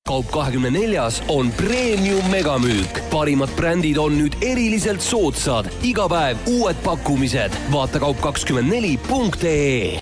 Kaup24 on premium megamüük. Parimad brändid on nüüd eriliselt soodsad. Iga päev uued pakkumised. Vaata kaup24.ee.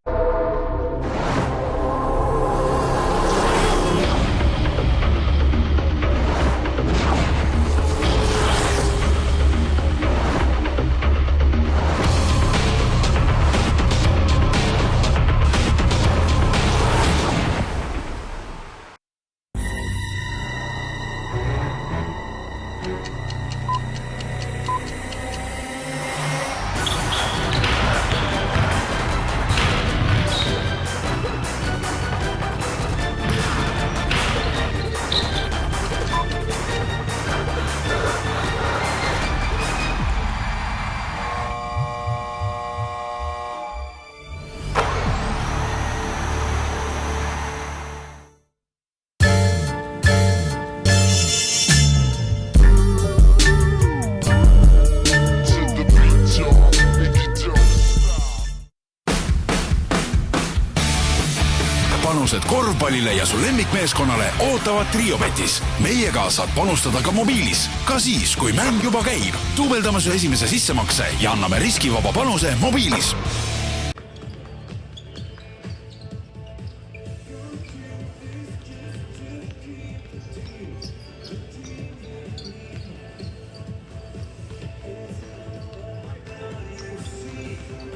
Panused korvpallile ja su lemmikmeeskonnale ootavad Triobetis. Meiega saad panustada ka mobiilis, ka siis, kui mäng juba käib. Tuubeldame su esimese sissemakse ja anname riskivaba panuse mobiilis.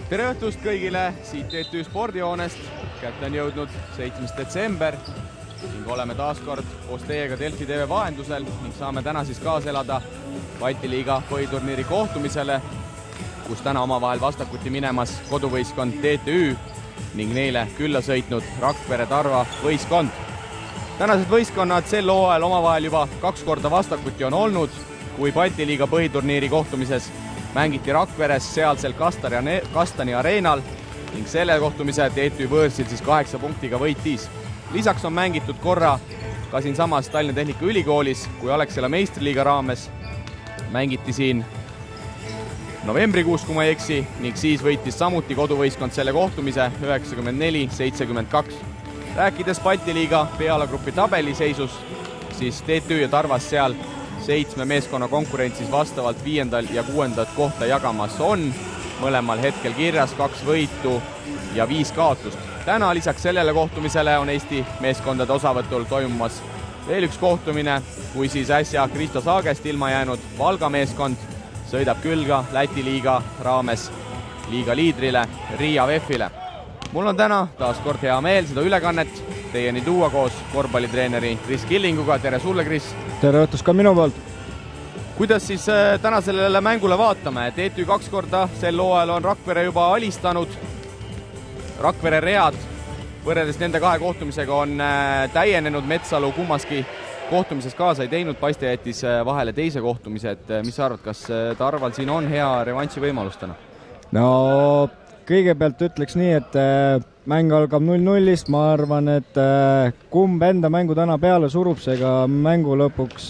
Tere õhtust kõigile siit TTÜ spordihoonest. Kätte on jõudnud 7. detsember ning oleme taas kord koos teiega Delfi TV vahendusel ning saame täna siis kaaselada Balti liiga põhiturniiri kohtumisele, kus täna omavahel vastakuti minemas koduvõistkond TTÜ ning neile külla sõitnud Rakvere Tarva võistkond. Tänased võistkonnad sel hooajal omavahel juba 2 korda vastakuti on olnud, kui Balti liiga põhiturniiri kohtumises mängiti Rakveres sealsel Kastani areenal ning selle kohtumise TTÜ võõrsil siis 8 punktiga võitis. Lisaks on mängitud korra ka siin samas Tallinna Tehnika Ülikoolis, kui Alexela meistriliiga raames mängiti siin novembrikuus, kui ma ei eksi, ning siis võitis samuti koduvõistkond selle kohtumise 94-72. Rääkides Balti liiga pealagrupi tabeliseisus, siis TTÜ ja Tarvas seal 7 meeskonna konkurentsis vastavalt 5. ja 6. kohta jagamas on. Mõlemal hetkel kirjas 2 võitu ja 5 kaotust. Täna lisaks sellele kohtumisele on Eesti meeskondade osavõtul toimumas veel üks kohtumine, kui siis äsja Kristo Saagest ilma jäänud Valga meeskond sõidab külga Läti liiga raames liiga liidrile Riia VEF-ile. Mul on täna taas kord hea meel seda ülekannet teieni tuua koos korvpallitreeneri Kris Killinguga. Tere sulle, Kris! Tere õhtust ka minu poolt! Kuidas siis täna sellele mängule vaatame? TTÜ 2 korda sel hooajal on Rakvere juba alistanud. Rakvere read võrreldes nende 2 kohtumisega on täienenud. Metsalu kummaski kohtumises kaasa ei teinud, Paiste jättis vahele teise kohtumise. Mis sa arvad, kas Tarval siin on hea revanši võimalus täna? No kõigepealt ütleks nii, et mäng algab 0-0-ist, ma arvan, et kumb enda mängu täna peale surub, seega mängu lõpuks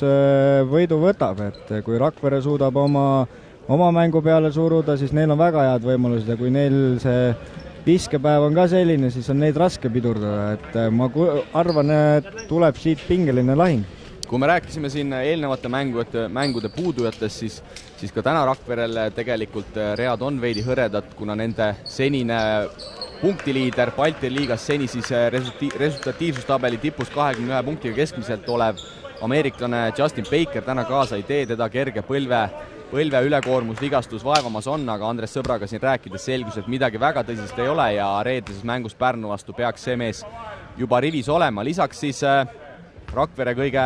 võidu võtab, et kui Rakvere suudab oma mängu peale suruda, siis neil on väga head võimalused ja kui neil see viskepäev on ka selline, siis on neid raske pidurdada, et ma arvan, et tuleb siit pingeline lahing. Kui me rääkisime siin eelnevate mängude puudujatest, siis ka täna Rakverel tegelikult read on veidi hõredad, kuna nende senine punktiliider Balti liigas seni siis resultatiivsustabeli tipus 21 punktiga keskmiselt olev ameeriklane Justin Baker täna kaasa ei tee, teda kerge põlve ülekoormus vigastus vaevamas on, aga Andres Sõbraga siin rääkides selgus, et midagi väga tõsist ei ole ja reedlises mängus Pärnu vastu peaks see mees juba rivis olema. Lisaks siis Rakvere kõige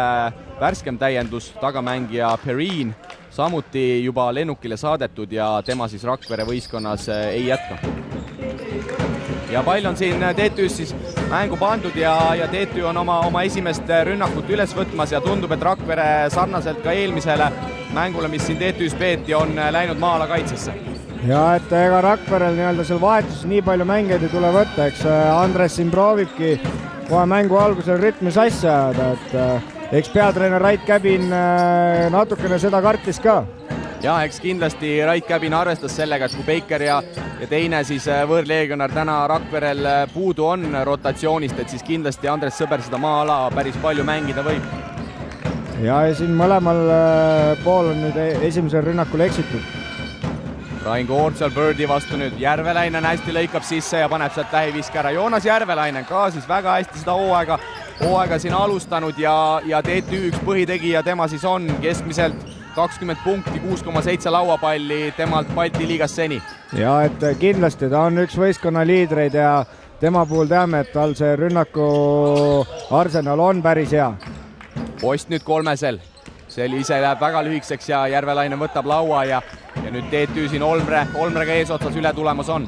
värskem täiendus, tagamängija Perrine, samuti juba lennukile saadetud ja tema siis Rakvere võistkonnas ei jätka. Ja pall on siin TTÜs siis mängu pandud ja TTÜ on oma esimest rünnakut üles võtmas ja tundub, et Rakvere sarnaselt ka eelmisele mängule, mis siin TTÜs peeti, on läinud maa-ala kaitsesse. Ja et ega Rakverel nii-öelda seal vahetuses nii palju mängijaid ei tule võtta, eks Andres siin proovibki kohe mängu algusel rütmi sassi ajada, et eks peatreener Rait Käbin natukene seda kartis ka. Ja eks kindlasti Rait Käbin arvestas sellega, et kui Baker ja teine siis võõrleegionar täna Rakverel puudu on rotatsioonist, et siis kindlasti Andres Sõber seda maa-ala päris palju mängida võib. ja siin mõlemal pool on nüüd esimesel rünnakul eksitud. Rain Koort seal Birdi vastu nüüd, Järvelainen hästi lõikab sisse ja paneb sealt lähiviske ära. Joonas Järvelainen ka siis väga hästi seda hooaega siin alustanud ja TTÜ üks põhitegija tema siis on keskmiselt 20 punkti, 6,7 lauapalli temalt Balti liigas seni. Ja et kindlasti ta on üks võistkonna liidreid ja tema puhul teame, et tal see rünnaku arsenal on päris hea. Post nüüd kolmesel, see ise läheb väga lühikeseks ja Järvelainen võtab laua ja nüüd TTÜ siin Olmrega eesotsas üle tulemas on.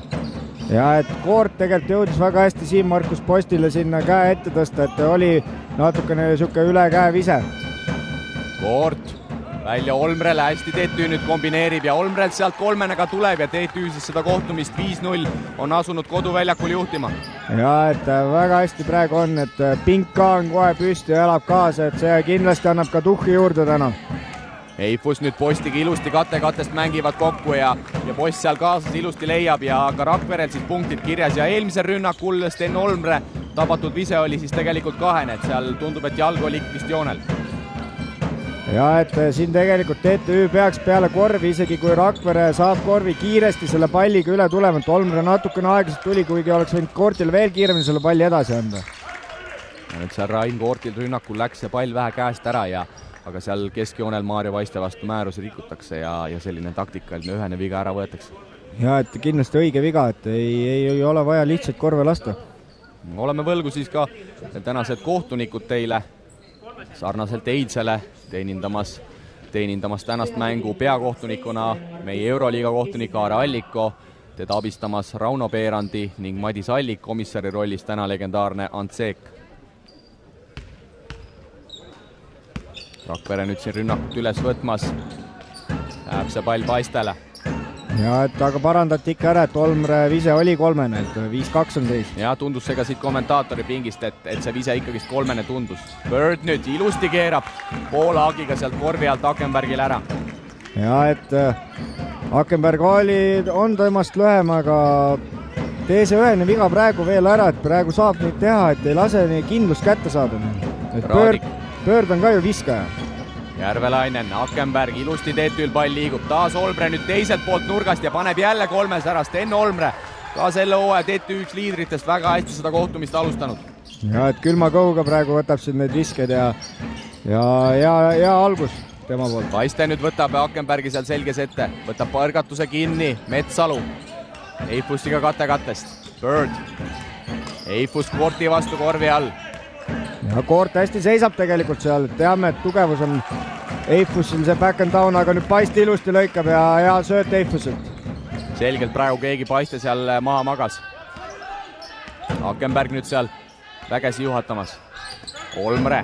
Ja et Koort tegelikult jõudis väga hästi Siim-Markus Postile sinna käe ette tõsta, et oli natukene süke üle käe vise. Koort välja Olmrele, hästi TTÜ nüüd kombineerib ja Olmrelt sealt kolmenega tuleb ja TTÜ siis seda kohtumist 5-0 on asunud koduväljakul juhtima. Ja et väga hästi praegu on, et pink ka on kohe püsti ja elab kaasa, et see kindlasti annab ka tuhhi juurde täna. Eifus nüüd Postiga ilusti katest mängivad kokku ja Post seal kaasas ilusti leiab ja ka Rakverel siis punktid kirjas ja eelmisel rünnakul Sten Olmre tabatud vise oli siis tegelikult kahene, et seal tundub, et jalg oli vist joonel. Ja et siin tegelikult TTÜ peaks peale korvi, isegi kui Rakvere saab korvi kiiresti selle palliga üle tulema, et Olmre natukene aeglaselt tuli, kuigi oleks võinud Koortil veel kiiremini selle palli edasi anda. Nüüd seal Rain Koortil rünnakul läks see pall vähe käest ära aga seal keskjoonel Maarja Vaiste vastu määrusi rikutakse ja selline taktikaline ühene viga ära võetakse. Ja et kindlasti õige viga, et ei ole vaja lihtsalt korve lasta. Oleme võlgu siis ka tänased kohtunikud teile sarnaselt eilsele teenindamas tänast mängu peakohtunikuna meie Euroliiga kohtunik Aare Alliko, teda abistamas Rauno Peerandi ning Madis Allik komissari rollis täna legendaarne Antseek. Rakvere nüüd siin rünnakut üles võtmas, läheb see pall Paistele. Ja et aga parandati ikka ära, et Olmre vise oli kolmene, et 5-2 on seis. Ja tundus see ka siit kommentaatori pingist, et see vise ikkagist kolmene tundus. Bird nüüd ilusti keerab poole haagiga sealt korvi alt Akenbergil ära. Ja et Akenberg on temast lühem, aga tee see ühene viga praegu veel ära, et praegu saab neid teha, et ei lase neid kindlust kätte saada. Bird on ka ju viskaja. Järvelainen, Akenberg, ilusti TTÜ-l pall liigub, taas Olmre nüüd teiselt poolt nurgast ja paneb jälle kolmes ära. Sten Olmre, ka selle hooaja TTÜ üks liidritest, väga hästi seda kohtumist alustanud. Ja et külma kõhuga praegu võtab siin need visked ja algus tema poolt. Paiste nüüd võtab Akenbergi seal selges ette, võtab põrgatuse kinni, Metsalu, Eifusiga kattest, Bird, Eifus Koorti vastu korvi all. Ja Koort hästi seisab tegelikult seal, teame, et tugevus on Eifusil see back and down, aga nüüd Paiste ilusti lõikab ja hea sööt Eifusilt. Selgelt praegu keegi Paiste seal maha magas. Akenberg nüüd seal vägesi juhatamas. Olmre.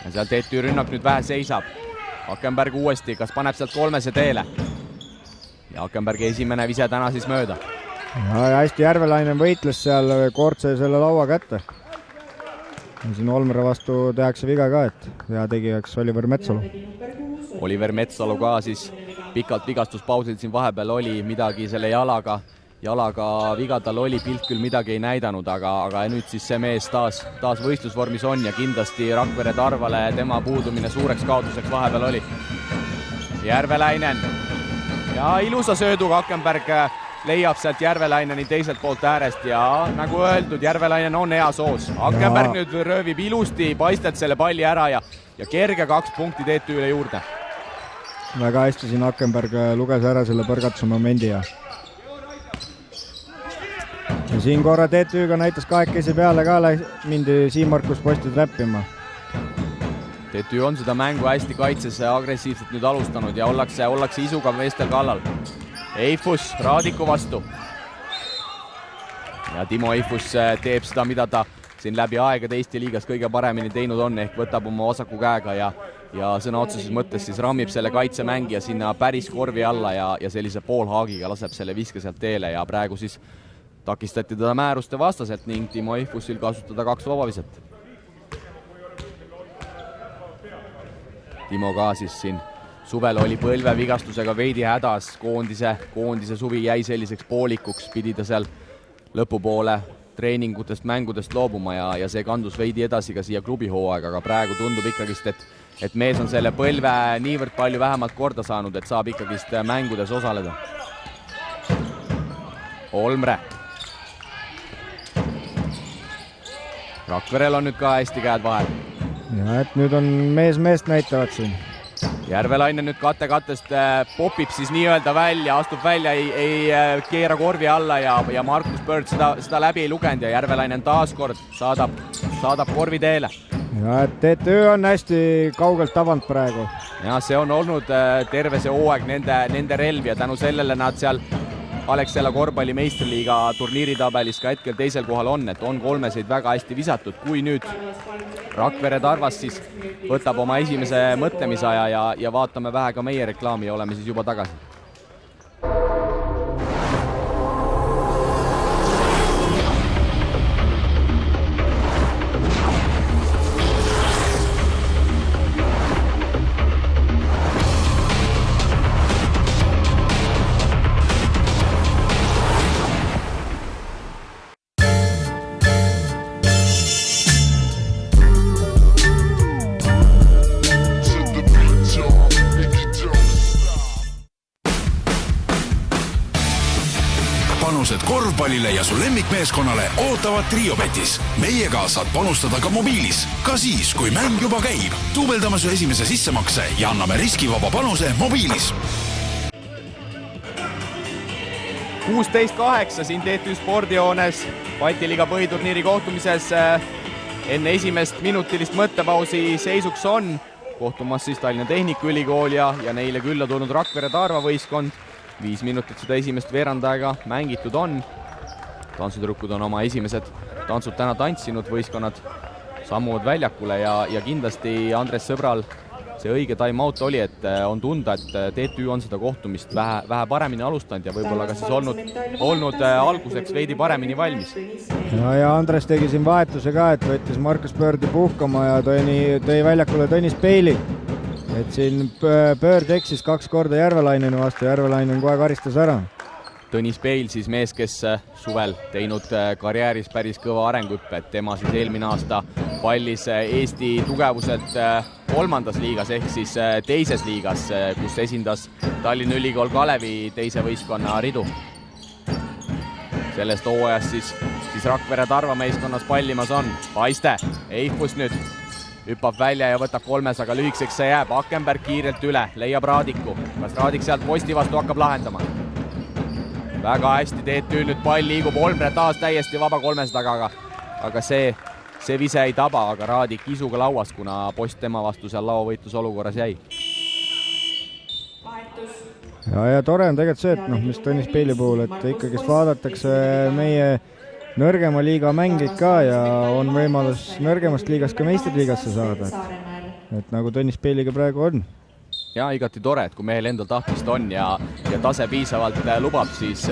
Ja seal TTÜ rünnak nüüd vähe seisab. Akenberg uuesti, kas paneb sealt kolmese teele? Ja Akenbergi esimene vise täna siis mööda. Ja hästi Järvelainen võitles seal, Koort sai selle laua kätte. Ja siin Olmre vastu tehakse viga ka, et hea tegijaks Oliver Metsalu. Oliver Metsalu ka siis pikalt vigastuspausil siin vahepeal oli midagi selle jalaga viga tal oli, pilt küll midagi ei näidanud, aga nüüd siis see mees taas võistlusvormis on ja kindlasti Rakvere Tarvale tema puudumine suureks kaotuseks vahepeal oli. Järvelainen ja ilusa sööduga Akenberg leiab sealt Järvelaineni teiselt poolt äärest ja nagu öeldud, Järvelainen on hea soos. Akenberg nüüd röövib ilusti Paistet selle palli ära ja kerge 2 punkti TTÜ-le juurde. Väga hästi siin Akenberg luges ära selle põrgatuse momendi ja siin korra TTÜ-ga näitas kahekesi peale ka mindi Siim-Markus Posti täppima. TTÜ on seda mängu hästi kaitses agressiivselt nüüd alustanud ja ollakse isuga meestel kallal. Eifus Raadiku vastu. Ja Timo Eifus teeb seda, mida ta siin läbi aegade Eesti liigas kõige paremini teinud on, ehk võtab oma vasaku käega ja sõna otseses mõttes siis rammib selle kaitsemängija sinna päris korvi alla ja sellise poolhaagiga laseb selle viske sealt teele ja praegu siis takistati teda määruste vastaselt ning Timo Eifusil kasutada 2 vabaviset. Timo ka siis siin suvel oli põlvevigastusega veidi hädas, koondise suvi jäi selliseks poolikuks, pidi ta seal lõpupoole treeningutest, mängudest loobuma ja see kandus veidi edasi ka siia klubihooaega, aga praegu tundub ikkagist, et mees on selle põlve niivõrd palju vähemalt korda saanud, et saab ikkagist mängudes osaleda. Olmre. Rakverel on nüüd ka hästi käed vahel. Ja et nüüd on meest näitavad siin. Järvelainen nüüd kattest popib siis nii-öelda välja, astub välja, ei keera korvi alla ja Markus Bird seda läbi ei lugenud ja Järvelainen taaskord saadab korvi teele. Ja et TTÜ on hästi kaugelt tabanud praegu. Ja see on olnud terve see hooaeg nende relv ja tänu sellele nad seal Alexela korvpalli meistriliiga turniiritabelis ka hetkel teisel kohal on, et on kolmeseid väga hästi visatud. Kui nüüd Rakvere Tarvas siis võtab oma esimese mõtlemisaja ja vaatame vähe ka meie reklaami ja oleme siis juba tagasi. Panused korvpallile ja su lemmikmeeskonnale ootavad Triobetis. Meiega saad panustada ka mobiilis, ka siis, kui mäng juba käib. Duubeldame su esimese sissemakse ja anname riskivaba panuse mobiilis. 16-8 siin TTÜ spordihoones Balti-liiga põhiturniiri kohtumises enne esimest minutilist mõttepausi seisuks on kohtumas siis Tallinna Tehnikaülikool ja neile külla tulnud Rakvere Tarva võistkond. 5 minutit seda esimest veerandaega mängitud on. Tantsutüdrukud on oma esimesed tantsud täna tantsinud, võistkonnad sammuvad väljakule ja kindlasti Andres Sõbral see õige time-out oli, et on tunda, et TTÜ on seda kohtumist vähe paremini alustanud ja võib-olla ka siis olnud alguseks veidi paremini valmis. Ja Andres tegi siin vahetuse ka, et võttis Markus Birdi puhkama ja tõi väljakule Tõnis Peili. Et siin Bird eksis 2 korda Järvelaineni vastu, Järvelainen kohe karistas ära. Tõnis Peil siis mees, kes suvel teinud karjääris päris kõva arenguhüppe, et tema siis eelmine aasta pallis Eesti tugevuselt 3. liigas ehk siis teises liigas, kus esindas Tallinna Ülikool Kalevi teise võistkonna ridu. Sellest hooajast siis Rakvere Tarva meeskonnas pallimas on Paiste, Eifus nüüd hüppab välja ja võtab 3, aga lühikeseks see jääb. Akenberg kiirelt üle, leiab Raadiku. Kas Raadik sealt posti vastu hakkab lahendama? Väga hästi TTÜ nüüd pall liigub, Olmre taas täiesti vaba 3 taga, aga see vise ei taba, aga Raadik isuga lauas, kuna post tema vastu seal lauavõitluse olukorras jäi. Ja tore on tegelikult see, et mis Tõnis Peili puhul, et ikkagist vaadatakse meie nõrgema liiga mängid ka ja on võimalus nõrgemast liigast ka meistriliigasse saada. Et nagu Tõnis Peiliga praegu on. Ja igati tore, et kui mehel endal tahtmist on ja tase piisavalt lubab, siis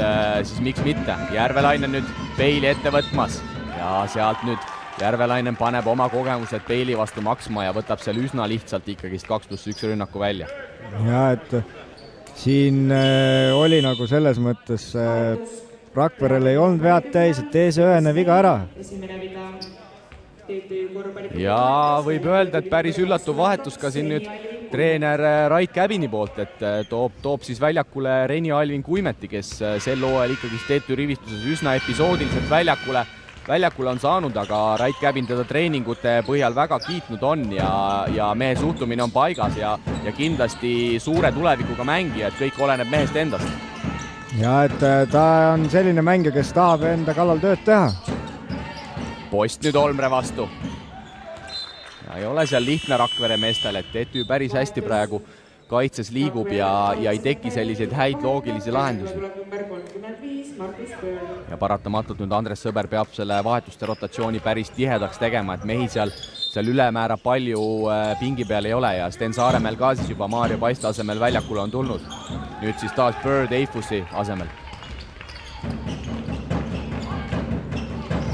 miks mitte. Järvelainen nüüd Peili ette võtmas ja sealt nüüd Järvelainen paneb oma kogemused Peili vastu maksma ja võtab seal üsna lihtsalt ikkagist 2+1 rünnaku välja. Ja et siin oli nagu selles mõttes Rakverel ei olnud vead täis, et tee see ühene viga ära. Ja võib öelda, et päris üllatuv vahetus ka siin nüüd treener Rait Käbini poolt, et toob siis väljakule Reni Alvin Kuimeti, kes sel hooajal ikkagi TTÜ rivistuses üsna episoodiliselt väljakule on saanud, aga Rait Käbin teda treeningute põhjal väga kiitnud on ja mehe suhtumine on paigas ja kindlasti suure tulevikuga mängija, et kõik oleneb mehest endast. Ja et ta on selline mängija, kes tahab enda kallal tööd teha. Post nüüd Olmre vastu. Ja ei ole seal lihtne Rakvere meestel, et TTÜ päris hästi praegu kaitses liigub ja ei teki selliseid häid loogilisi lahendusi. Ja paratamatult nüüd Andres Sõber peab selle vahetuste rotatsiooni päris tihedaks tegema, et mehi seal ülemäära palju pingi peal ei ole ja Sten Saaremäel ka siis juba Maarja Paiste asemel väljakule on tulnud. Nüüd siis taas Bird Eifusi asemel.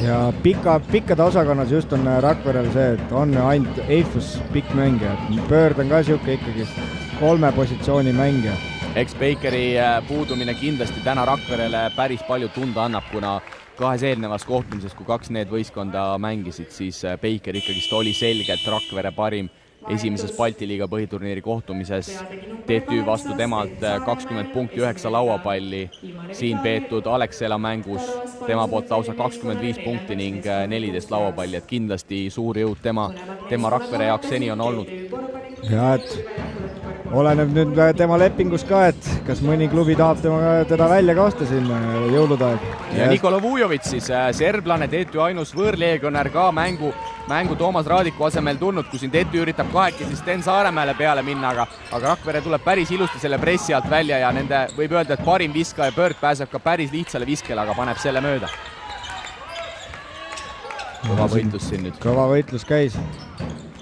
Ja pikkade osakonnas just on Rakverel see, et on ainult Eifus pikk mängija. Bird on ka siuke ikkagi 3 positsiooni mängija. eks Bakeri puudumine kindlasti täna Rakverele päris palju tunda annab, kuna kahes eelnevas kohtumises, kui kaks need võistkonda mängisid, siis Baker ikkagist oli selgelt Rakvere parim esimeses Balti liiga põhiturniiri kohtumises. TTÜ vastu temalt 20 punkti, 9 lauapalli. Siin peetud Alexela mängus tema poolt lausa 25 punkti ning 14 lauapalli, et kindlasti suur jõud tema Rakvere jaoks seni on olnud. Ja, et oleneb nüüd tema lepingus ka, et kas mõni klubi tahab teda välja ka osta siin jõulude aeg. Ja Nikola Vujovic siis, serblane, TTÜ ainus võõrleegionär ka mängu Toomas Raadiku asemel tulnud, kui siin TTÜ üritab kahekesi Sten Saaremäele peale minna, aga Rakvere tuleb päris ilusti selle pressi alt välja ja nende võib öelda, et parim viskaja Bird pääseb ka päris lihtsale viskele, aga paneb selle mööda. Kõva võitlus siin nüüd. Kõva võitlus käis.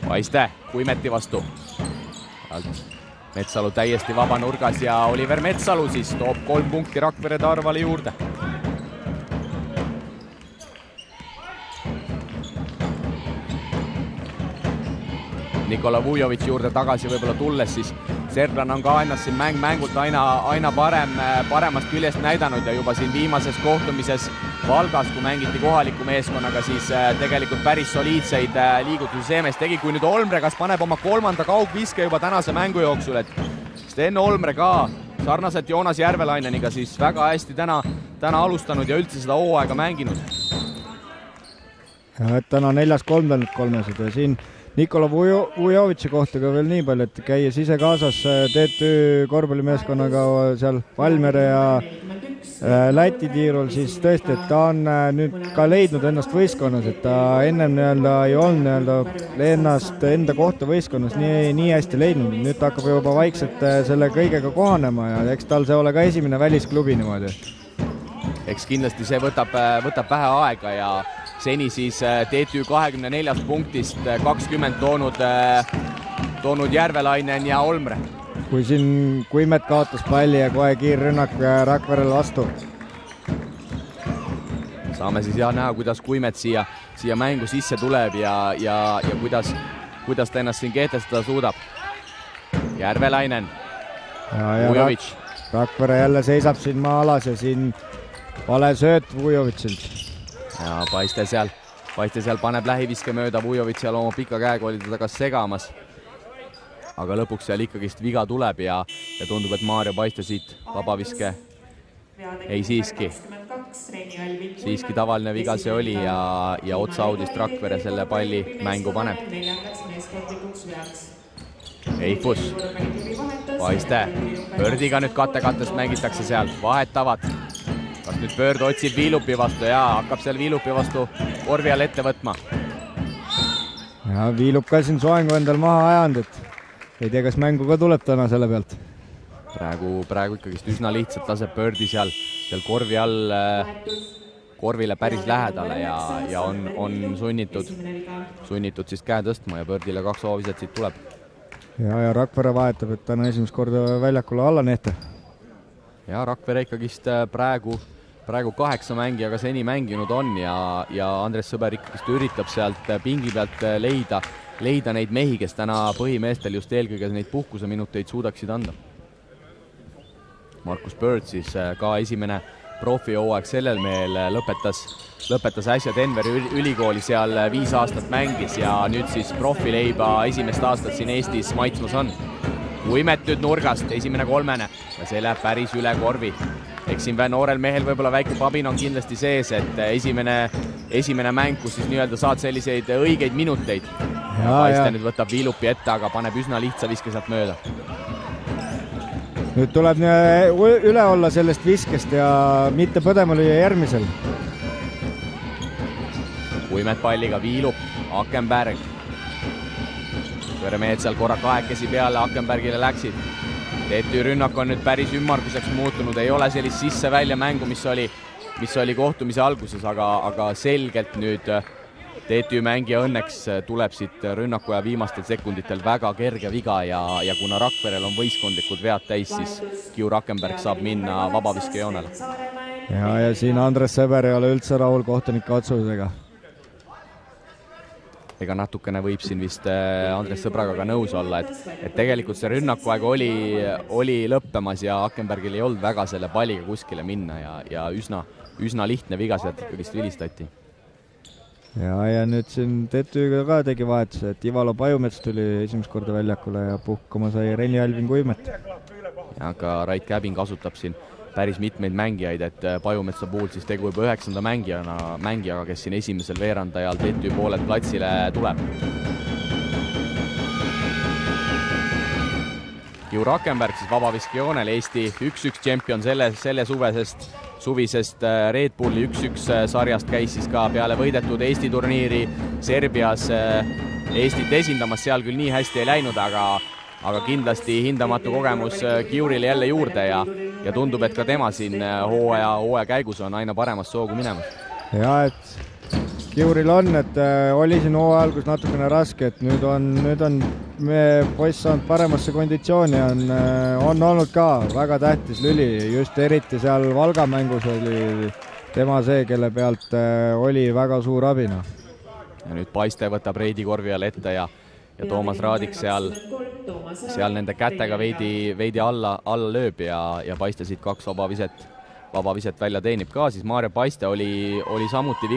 Paiste Kuimeti vastu. Metsalu täiesti vaba nurgas ja Oliver Metsalu siis toob 3 punkti Rakvere Tarvale juurde. Nikola Vujovic juurde tagasi võib-olla tulles, siis serblan on ka ennast siin mängult aina paremast küljest näidanud ja juba siin viimases kohtumises Valgas, kui mängiti kohaliku meeskonnaga, siis tegelikult päris soliidseid liigutusi Seemes tegi, kui nüüd Olmre kas paneb oma 3. kaugviske juba tänase mängu jooksul, et Sten Olmre ka sarnaselt Joonas Järvelaineniga siis väga hästi täna alustanud ja üldse seda hooaega mänginud. Ja, et täna 4-3 tanud 300 ja siin Nikola Vujovitši kohta ka veel nii palju, et käies ise kaasas TTÜ korvpallimeeskonnaga seal Valmiere ja Läti tiirul, siis tõesti, et ta on nüüd ka leidnud ennast võistkonnas, et ta ennem ei olnud ennast enda kohta võistkonnas nii hästi leidnud. Nüüd ta hakkab juba vaikselt selle kõigega kohanema ja eks tal see ole ka esimene välisklubi niimoodi. Eks kindlasti see võtab vähe aega ja seni siis TTÜ 24 punktist 20 toonud Järvelainen ja Olmre. Kui siin Kuimet kaotas palli ja kohe kiirrünnak Rakverel vastu. Saame siis näha, kuidas Kuimet siia mängu sisse tuleb ja kuidas ta ennast siin kehtestada suudab. Järvelainen, Vujovic. Rakvere jälle seisab siin maa alas ja siin vale sööt Vujovitšilt. Ja Paiste seal paneb lähiviske mööda, Vujovic seal oma pika käega oli teda kas segamas. Aga lõpuks seal ikkagist viga tuleb ja tundub, et Maarja Paiste siit vabaviske ei siiski. Siiski tavaline viga see oli ja otsaudist Rakvere selle palli mängu paneb. Eifus, Paiste, Birdiga nüüd kattest mängitakse seal, vahetavad. Kas nüüd Bird otsib Viilupi vastu ja hakkab seal Viilupi vastu korvi all ette võtma. Ja Viilup ka siin soengu endal maha ajanud, et ei tea, kas mängu ka tuleb täna selle pealt. Praegu ikkagist üsna lihtsalt laseb Birdi seal korvi all korvile päris lähedale ja on sunnitud siis käe tõstma ja Birdile 2 hooviset siit tuleb. Ja Rakvere vahetab, et täna esimest korda väljakule alla nehte. Ja Rakvere ikkagist praegu 8 mängijaga seni mänginud on ja Andres Sõber ikkagist üritab sealt pingi pealt leida neid mehi, kes täna põhimeestel just eelkõige neid puhkuseminuteid suudaksid anda. Markus Bird siis ka esimene profihooaeg sellel mehel lõpetas äsja Denveri ülikooli, seal 5 aastat mängis ja nüüd siis profileiba esimest aastat siin Eestis maitsmas on. Kuimet nüüd nurgast, esimene 3 ja see läheb päris üle korvi. Eks siin noorel mehel võib-olla väike pabin on kindlasti sees, et esimene mäng, kus siis nii-öelda saad selliseid õigeid minuteid. Paiste nüüd võtab Viilupi ette, aga paneb üsna lihtsa viske sealt mööda. Nüüd tuleb üle olla sellest viskest ja mitte põdema lüüa järgmisel. Kuimet palliga, Viilup, Akenberg. Kõremehed seal korra kahekesi peale Akenbergile läksid. TTÜ rünnak on nüüd päris ümmarguseks muutunud, ei ole sellist sisse-välja mängu, mis oli kohtumise alguses, aga selgelt nüüd TTÜ mängija õnneks tuleb siit rünnaku ja viimastel sekunditel väga kerge viga ja kuna Rakverel on võistkondlikud vead täis, siis Kiur Akenberg saab minna vabaviskejoonele. Ja siin Andres Sõber ei ole üldse rahul kohtunike otsusega. ega natukene võib siin vist Andres Sõbraga ka nõus olla, et tegelikult see rünnakuaeg oli lõppemas ja Akenbergil ei olnud väga selle palliga kuskile minna ja üsna lihtne viga sealt ikka vist vilistati. Ja nüüd siin TTÜ-ga ka tegi vahetuse, et Ivalo Pajumets tuli esimest korda väljakule ja puhkama sai Reni Alvin Kuimet. Ja ka Rait Käbin kasutab siin päris mitmeid mängijaid, et Pajumetsa puhul siis tegu juba 9. mängijaga, kes siin esimesel veerandajal TTÜ poolelt platsile tuleb. Kiur Akenberg siis vabaviskejoonel, Eesti 1-1 tšempion selle suvisest Red Bulli 1-1 sarjast käis siis ka peale võidetud Eesti turniiri Serbias Eestit esindamas, seal küll nii hästi ei läinud, aga kindlasti hindamatu kogemus Kiurile jälle juurde ja tundub, et ka tema siin hooaja käigus on aina paremas soogu minemas. Ja, et Kiuril on, et oli siin hooaja algus natukene raske, et nüüd on poiss saanud paremasse konditsiooni, on olnud ka väga tähtis lüli, just eriti seal Valga mängus oli tema see, kelle pealt oli väga suur abina. Ja nüüd Paiste võtab Reidi korvi all ette ja Toomas Raadik seal nende kätega veidi alla lööb ja Paiste siit 2 vabaviset välja teenib ka, siis Maarja Paiste oli samuti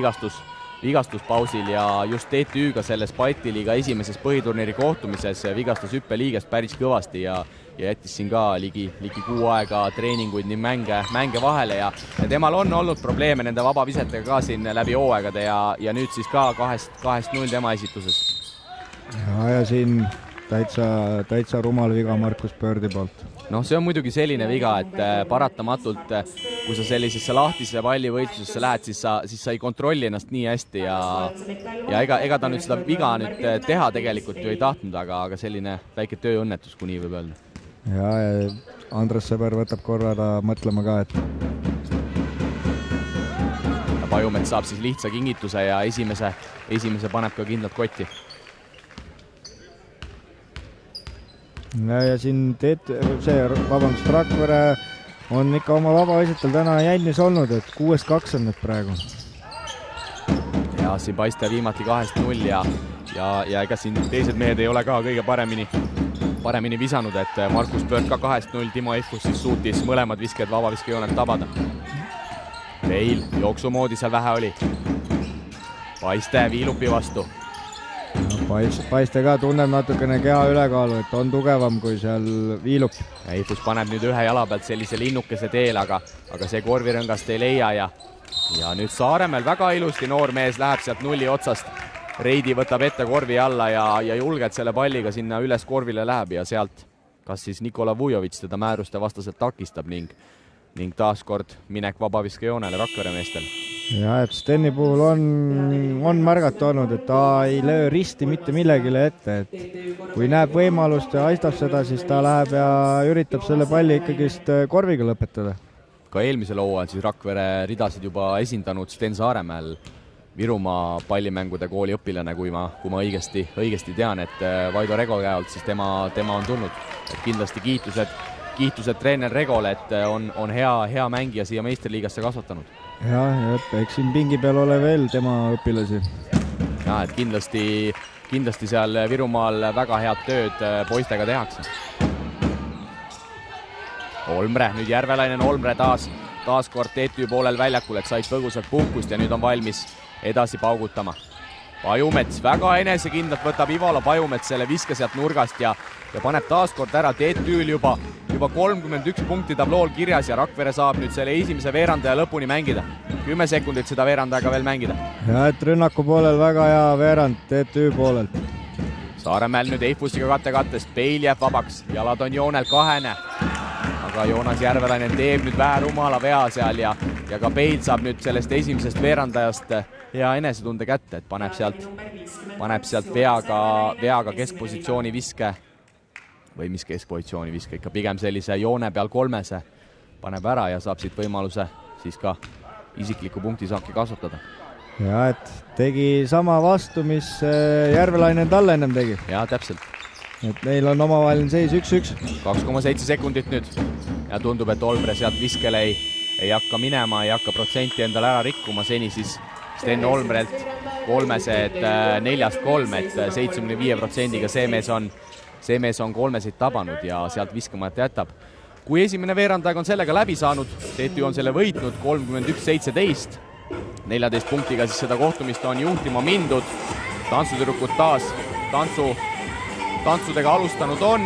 vigastuspausil ja just TTÜ-ga selles Balti liiga esimeses põhiturniiri kohtumises vigastas hüppeliigest päris kõvasti ja jättis siin ka ligi kuu aega treeninguid nii mänge vahele ja temal on olnud probleeme nende vabavisetega ka siin läbi hooaegade ja nüüd siis ka 2-0 tema esituses. Ja siin täitsa rumal viga Markus Pöördi poolt. No see on muidugi selline viga, et paratamatult, kui sa sellisesse lahtise pallivõitlusesse lähed, siis sa ei kontrolli ennast nii hästi ja ega ta nüüd seda viga nüüd teha tegelikult ju ei tahtnud, aga selline väike tööõnnetus, kui nii võib öelda. Ja Andres Sõber võtab korra mõtlema ka, et Pajumets saab siis lihtsa kingituse ja esimese paneb ka kindlalt kotti. Ja siin Rakvere on ikka oma vabavisetel täna jännis olnud, et 6-2 on nüüd praegu. Ja siin Paiste viimati 2-0 ja ega siin teised mehed ei ole ka kõige paremini visanud, et Markus Pöörd ka 2-0, Timo Eifus siis suutis mõlemad visked vabaviskejoonelt tabada. Veil jooksumoodi seal vähe oli. Paiste Viilupi vastu. Paiste ka tunneb natukene keha ülekaalu, et on tugevam kui seal Viilup. Eifus paneb nüüd ühe jala pealt sellise linnukese teel, aga see korvirõngast ei leia ja nüüd Saaremäel väga ilusti noor mees läheb sealt nulli otsast. Reidi võtab ette korvi alla ja julgelt selle palliga sinna üles korvile läheb ja sealt kas siis Nikola Vujovits teda määruste vastaselt takistab ning taaskord minek vabaviskejoonele Rakvere meestel. Ja, et Steni puhul on märgata olnud, et ta ei löö risti mitte millegile ette, et kui näeb võimalust ja haistab seda, siis ta läheb ja üritab selle palli ikkagist korviga lõpetada. Ka eelmisel hooajal siis Rakvere ridasid juba esindanud Sten Saaremäel Virumaa pallimängude kooli õpilane, kui ma õigesti tean, et Vaido Rego käeolt siis tema on tulnud. Et kindlasti kiitused treener Regole, et on hea mängija siia meistriliigasse kasvatanud. Ja, eks siin pingi peal ole veel tema õpilasi. Ja, et kindlasti seal Virumaal väga head tööd poistega tehakse. Olmre, nüüd Järvelainen Olmre taas kord TTÜ poolel väljakul, et said põgusalt puhkust ja nüüd on valmis edasi paugutama. Pajumets väga enesekindlalt võtab Ivalo Pajumets selle viske sealt nurgast ja paneb taaskord ära TTÜ-l juba 31 punkti tablool kirjas ja Rakvere saab nüüd selle esimese veerandaja lõpuni mängida. 10 sekundit seda veerandajaga veel mängida. Ja, et rünnaku poolel väga hea veerand TTÜ poolelt. Saaremäel nüüd Eifusiga kattest, Peil jääb vabaks, jalad on joonel kahene. Aga Joonas Järvelainen teeb nüüd vähe rumala vea seal ja ka Peil saab nüüd sellest esimesest veerandajast hea enesetunde kätte, et paneb sealt veaga keskpositsiooni viske või mis keskpositsiooni viske, ikka pigem sellise joone peal kolmese paneb ära ja saab siit võimaluse siis ka isikliku punktisaaki kasvatada. Ja, et tegi sama vastu, mis Järvelainen talle ennem tegi. Ja, täpselt. Et neil on omavaheline seis 1-1. 2,7 sekundit nüüd ja tundub, et Olmre sealt viskele ei hakka minema, ei hakka protsenti endale ära rikkuma, seni siis Sten Olmrelt 3 4-3, et 75%-ga see mees on 3 tabanud ja sealt viskamata jätab. Kui esimene veerandaeg on sellega läbi saanud, TTÜ on selle võitnud 31-17, 14 punktiga siis seda kohtumist on juhtima mindud. Tantsutüdrukud taas tantsudega alustanud on,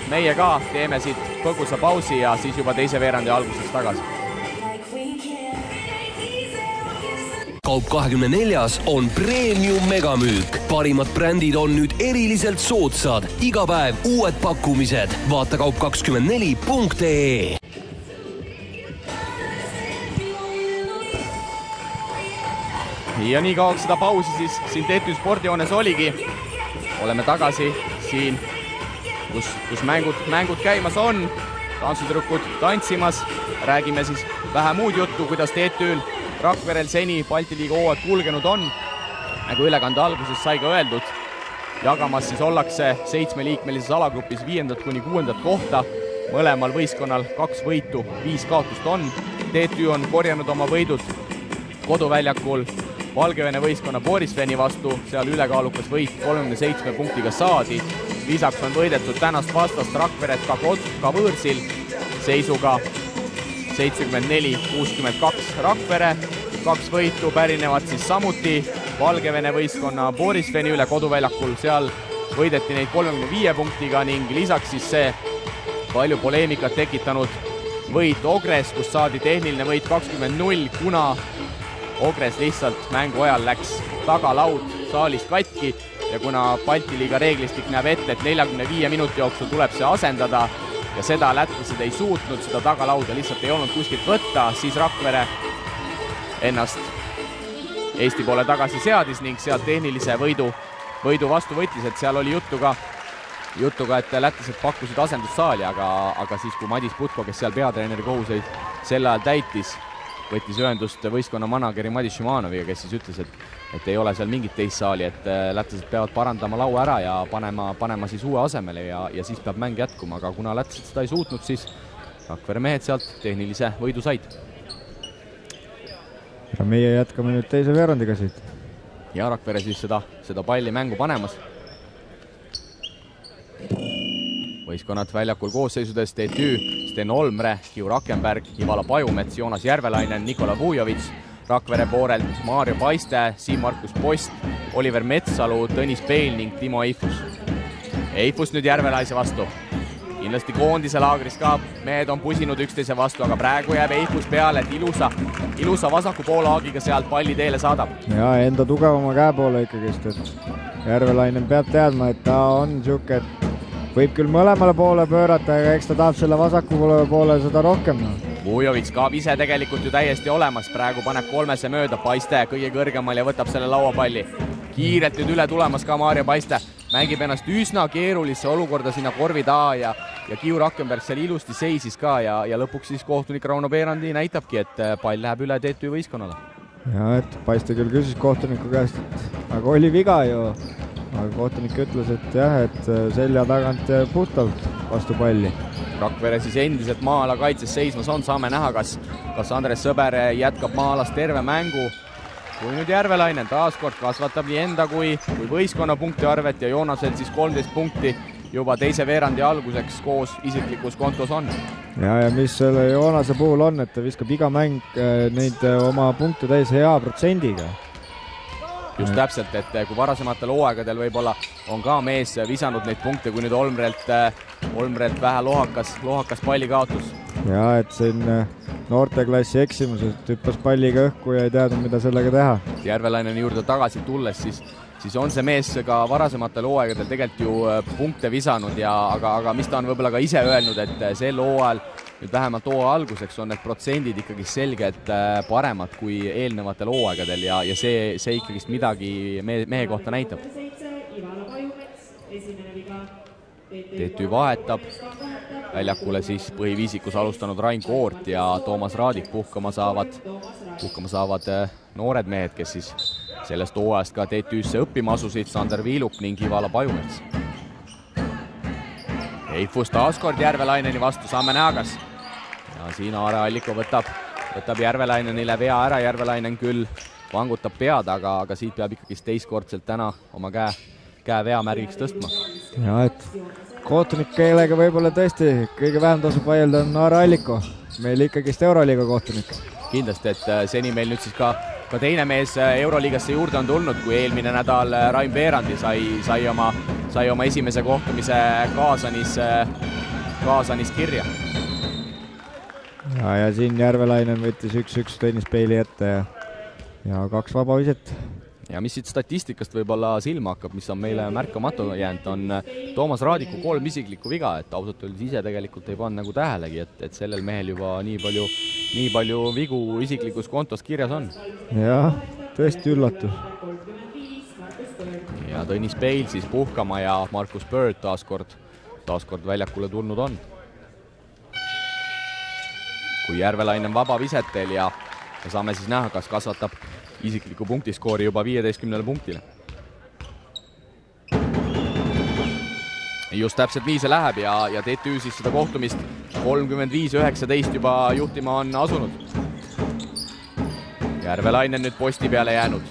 meie ka teeme siit põgusa pausi ja siis juba teise veerandi alguses tagasi. Kaup24 on premium megamüük. Parimad brändid on nüüd eriliselt soodsad. Iga päev uued pakkumised. Vaata kaup24.ee. Ja nii kauaks seda pausi siis siin TTÜ spordijoones oligi. Oleme tagasi siin, kus mängud käimas on. Tantsutüdrukud tantsimas. Räägime siis vähe muud juttu, kuidas TTÜ-l Rakverel seni Balti liiga hooaeg kulgenud on. Nagu ülekande alguses sai ka öeldud, jagamas siis ollakse 7-liikmelises alagrupis 5.–6. kohta. Mõlemal võistkonnal 2 võitu, 5 kaotust on. TTÜ on korjanud oma võidud koduväljakul Valgevene võistkonna Borisveni vastu, seal ülekaalukas võit 37 punktiga saadi. Lisaks on võidetud tänast vastast Rakveret ka võõrsil seisuga 74-62 Rakvere. 2 võitu pärinevad siis samuti Valgevene võistkonna Borisveni üle koduväljakul, seal võideti neid 35 punktiga ning lisaks siis see palju poleemikat tekitanud võit Ogres, kus saadi tehniline võit 20-0, kuna Ogres lihtsalt mängu ajal läks tagalaud saalist katki ja kuna Balti liiga reeglistik näeb ette, et 45 minuti jooksul tuleb see asendada ja seda lätlased ei suutnud, seda tagalauda lihtsalt ei olnud kuskilt võtta, siis Rakvere ennast Eesti poole tagasi seadis ning sealt tehnilise võidu vastu võttis, et seal oli juttu ka, et lätlased pakkusid asendussaali, aga siis kui Madis Putko, kes seal peatreeneri kohuseid sel ajal täitis, võttis ühendust võistkonna manageri Madis Šimanoviga, kes siis ütles, et ei ole seal mingit teist saali, et lätlased peavad parandama laua ära ja panema siis uue asemele ja siis peab mäng jätkuma, aga kuna lätlased seda ei suutnud, siis Rakvere mehed sealt tehnilise võidu said. Ja meie jätkame nüüd teise veerandiga siit. Ja Rakvere siis seda palli mängu panemas. Võistkonnad väljakul koosseisudes TTÜ, Sten Olmre, Kiu Rakenberg, Ivala Pajumets, Joonas Järvelainen, Nikola Vujovits, Rakvere poolelt Maarjo Paiste, Siim-Markus Post, Oliver Metsalu, Tõnis Peil ning Timo Eifus. Eifus nüüd Järvelaise vastu. Kindlasti koondise laagris ka mehed on pusinud üksteise vastu, aga praegu jääb Eifus peale, et ilusa vasaku poolaagiga sealt palli teele saadab. Ja enda tugevama käe poole ikkagist, et Järvelainen peab teadma, et ta on siuke, et võib küll mõlemale poole pöörata, aga eks ta tahab selle vasaku poole seda rohkem. Vujovits kaab ise tegelikult ju täiesti olemas, praegu paneb 3 mööda Paiste kõige kõrgemal ja võtab selle lauapalli. Kiirelt nüüd üle tulemas ka Maarja Paiste, mängib ennast üsna keerulisse olukorda sinna korvi taha ja Kiu Rakenberg seal ilusti seisis ka ja lõpuks siis kohtunik Rauno Peerandi näitabki, et pall läheb üle TTÜ võistkonnale. Ja, et Paiste küll küsis kohtuniku käest, et aga oli viga ju, aga kohtunik ütles, et jah, et selja tagant puhtalt vastu palli. Rakvere siis endiselt maa-ala kaitses seismas on, saame näha, kas Andres Sõber jätkab maa-alas terve mängu. Kui nüüd Järvelainen taaskord kasvatab nii enda kui võistkonna punkti arvet ja Joonasel siis 13 punkti juba teise veerandi alguseks koos isiklikus kontos on. Ja mis selle Joonase puhul on, et ta viskab iga mäng neid oma punkte täis hea protsendiga. Just täpselt, et kui varasematel hooaegadel võib-olla on ka mees visanud neid punkte, kui nüüd Olmrelt vähe lohakas pallikaotus. Ja, et siin noorteklassi eksimused hüppas palliga õhku ja ei teadnud, mida sellega teha. Järvelainen juurde tagasi tulles, siis on see mees ka varasematel hooaegadel tegelikult ju punkte visanud, aga mis ta on võib-olla ka ise öelnud, et sel hooajal nüüd vähemalt hooaja alguseks on need protsendid ikkagi selgelt paremad kui eelnevatel hooaegadel ja see ikkagi midagi mehe kohta näitab. TTÜ vahetab väljakule siis põhiviisikus alustanud Rain Koort ja Toomas Raadik puhkama saavad noored mehed, kes siis sellest hooajast ka TTÜ-sse õppima asusid, Sander Viilup ning Ivala Pajumets. Eifus taaskord Järvelaineni vastu, saame näha kas. Ja siin Aare Alliko võtab Järvelainenile vea ära, Järvelainen küll vangutab pead, aga siit peab ikkagi teistkordselt täna oma käe veamärgiks tõstma. Ja, et kohtunik, kellega võib-olla tõesti kõige vähem tasub vaielda on Aare Alliko, meil ikkagist Euroliiga kohtunik. Kindlasti, et seni meil nüüd siis ka teine mees Euroliigasse juurde on tulnud, kui eelmine nädal Rain Veerandi sai oma esimese kohtumise Kaasanis kirja. Ja siin Järvelainen võttis 1-1 tennispeili ette ja 2 vaba viset. Ja mis siit statistikast võib-olla silma hakkab, mis on meile märkamatu jäänud, on Toomas Raadiku 3 isiklikku viga, et ausalt öeldes ise tegelikult ei pannud nagu tähelegi, et sellel mehel juba nii palju vigu isiklikus kontos kirjas on. Jah, tõesti üllatus. Ja Tõnis Peil siis puhkama ja Markus Bird taaskord väljakule tulnud on. Kui Järvelainen vaba visetel ja saame siis näha, kas kasvatab isikliku punktiskoori juba 15 punktile. Just täpselt nii see läheb ja TTÜ siis seda kohtumist 35-19 juba juhtima on asunud. Järvelainen nüüd posti peale jäänud.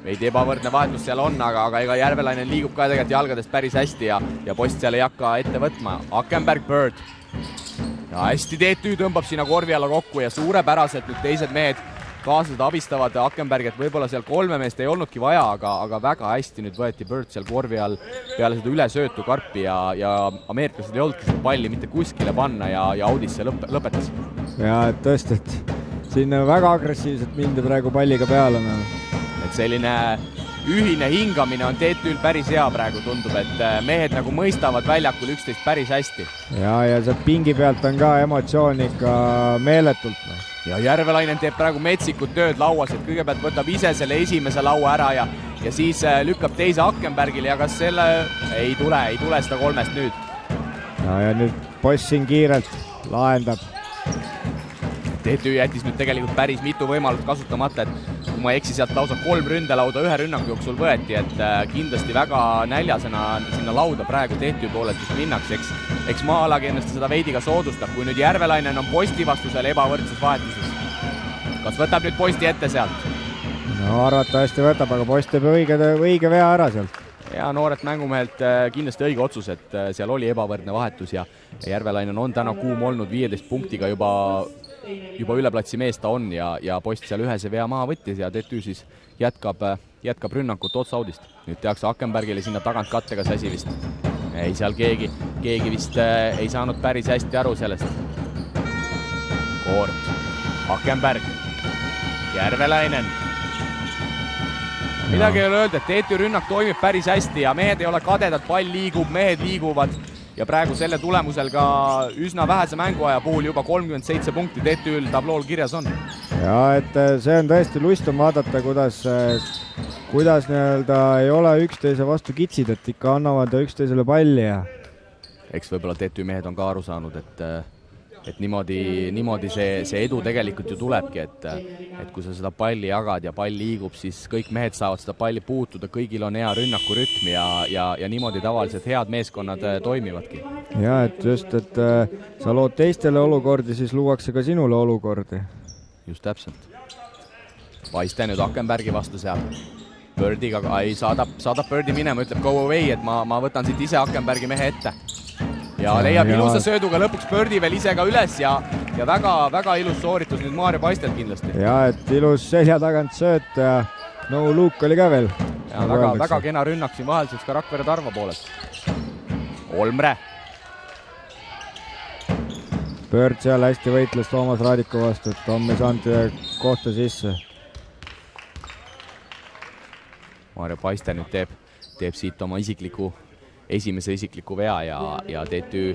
Veidi ebavõrdne vahetus seal on, aga ega Järvelainen liigub ka tegelikult jalgadest päris hästi ja post seal ei hakka ette võtma. Akenberg Bird. Ja hästi TTÜ tõmbab sinna korvi alla kokku ja suurepäraselt nüüd teised mehed kaaslased abistavad Akenberg, et võib-olla seal 3 meest ei olnudki vaja, aga väga hästi nüüd võeti Bird seal korvi all peale seda ülesöötu karpi ja ameeriklased ei olnudki seda palli mitte kuskile panna ja Audisse lõpetas. Ja tõesti, et siin väga agressiivselt mindi praegu palliga peale. Et selline ühine hingamine on TTÜ-l päris hea praegu, tundub, et mehed nagu mõistavad väljakul üksteist päris hästi. Ja sealt pingi pealt on ka emotsioon ikka meeletult. Ja Järvelainen teeb praegu metsikut tööd lauas, et kõigepealt võtab ise selle esimese laua ära ja siis lükkab teise Akenbergile ja kas selle ei tule seda 3 nüüd. Ja nüüd Boss siin kiirelt lahendab. TTÜ jättis nüüd tegelikult päris mitu võimalust kasutamata, et kui ma ei eksi, sealt lausa 3 ründelauda 1 rünnaku jooksul võeti, et kindlasti väga näljasena sinna lauda praegu TTÜ poolelt just minnakse, eks maa-ala kindlasti seda veidi ka soodustab, kui nüüd Järvelainen on posti vastusel ebavõrdses vahetuses. Kas võtab nüüd posti ette sealt? No arvatavasti võtab, aga post teeb õige vea ära sealt. Ja noored mängumehelt kindlasti õige otsus, et seal oli ebavõrdne vahetus ja Järvelainen on täna kuum olnud 15 punktiga juba üle platsi mees ta on ja post seal ühese vea maha võttis ja TTÜ siis jätkab rünnakut otsa Audist. Nüüd tehakse Akenbergile sinna tagant kattega see asi vist. Ei, seal keegi vist ei saanud päris hästi aru sellest. Koort, Akenberg, Järvelainen. Midagi ei ole öelda, et TTÜ rünnak toimib päris hästi ja mehed ei ole kadedad, pall liigub, mehed liiguvad. Ja praegu selle tulemusel ka üsna vähese mänguaja puhul juba 37 punkti TTÜ-l tablool kirjas on. Ja et see on tõesti lust on vaadata, kuidas ei ole üksteise vastu kitsid, et ikka annavad üksteisele palli. Eks võib-olla TTÜ mehed on ka aru saanud, et niimoodi see edu tegelikult ju tulebki, et kui sa seda palli jagad ja pall liigub, siis kõik mehed saavad seda palli puutuda, kõigil on hea rünnakurütm ja niimoodi tavaliselt head meeskonnad toimivadki. Ja et just, et sa lood teistele olukordi, siis luuakse ka sinule olukordi. Just täpselt. Paiste nüüd Akenbergi vastu seal. Birdiga saadab Birdi minema, ütleb go away, et ma võtan siit ise Akenbergi mehe ette. Ja leiab ilusa sööduga lõpuks Birdi veel ise ka üles ja väga ilus sooritus nüüd Maarja Paistelt kindlasti. Ja et ilus selja tagant sööt ja no luuk oli ka veel. Ja väga kena rünnak siin vaheliseks ka Rakvere Tarva poolest. Olmre. Bird seal hästi võitles Toomas Raadiku vastu, et Tom ei saanud kohta sisse. Maarja Paiste nüüd teeb siit oma esimese isikliku vea ja TTÜ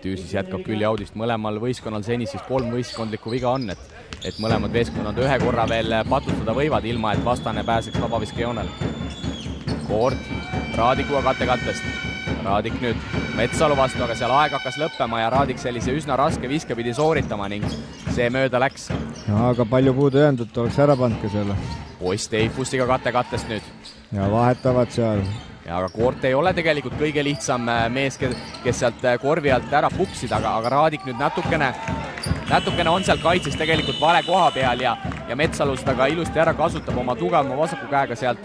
siis jätkab küll ja Audist. Mõlemal võistkonnal senisest 3 võistkondlikku viga on, et mõlemad võistkonnad ühe korra veel patutada võivad, ilma et vastane pääseks vabaviskejoonele. Koort Raadikuga kattest. Raadik nüüd Metsalu vastu, aga seal aeg hakkas lõppema ja Raadik sellise üsna raske viske pidi sooritama ning see mööda läks. Ja, aga palju puudu jäänud, et oleks ära pannud ka selle. Poist Eifusiga kattest nüüd. Ja vahetavad seal. Ja aga Koort ei ole tegelikult kõige lihtsam mees, kes sealt korvi alt ära puksida, aga Raadik nüüd natukene on seal kaitses tegelikult vale koha peal ja ja Metsalu seda ka ilusti ära kasutab, oma tugevama vasaku käega sealt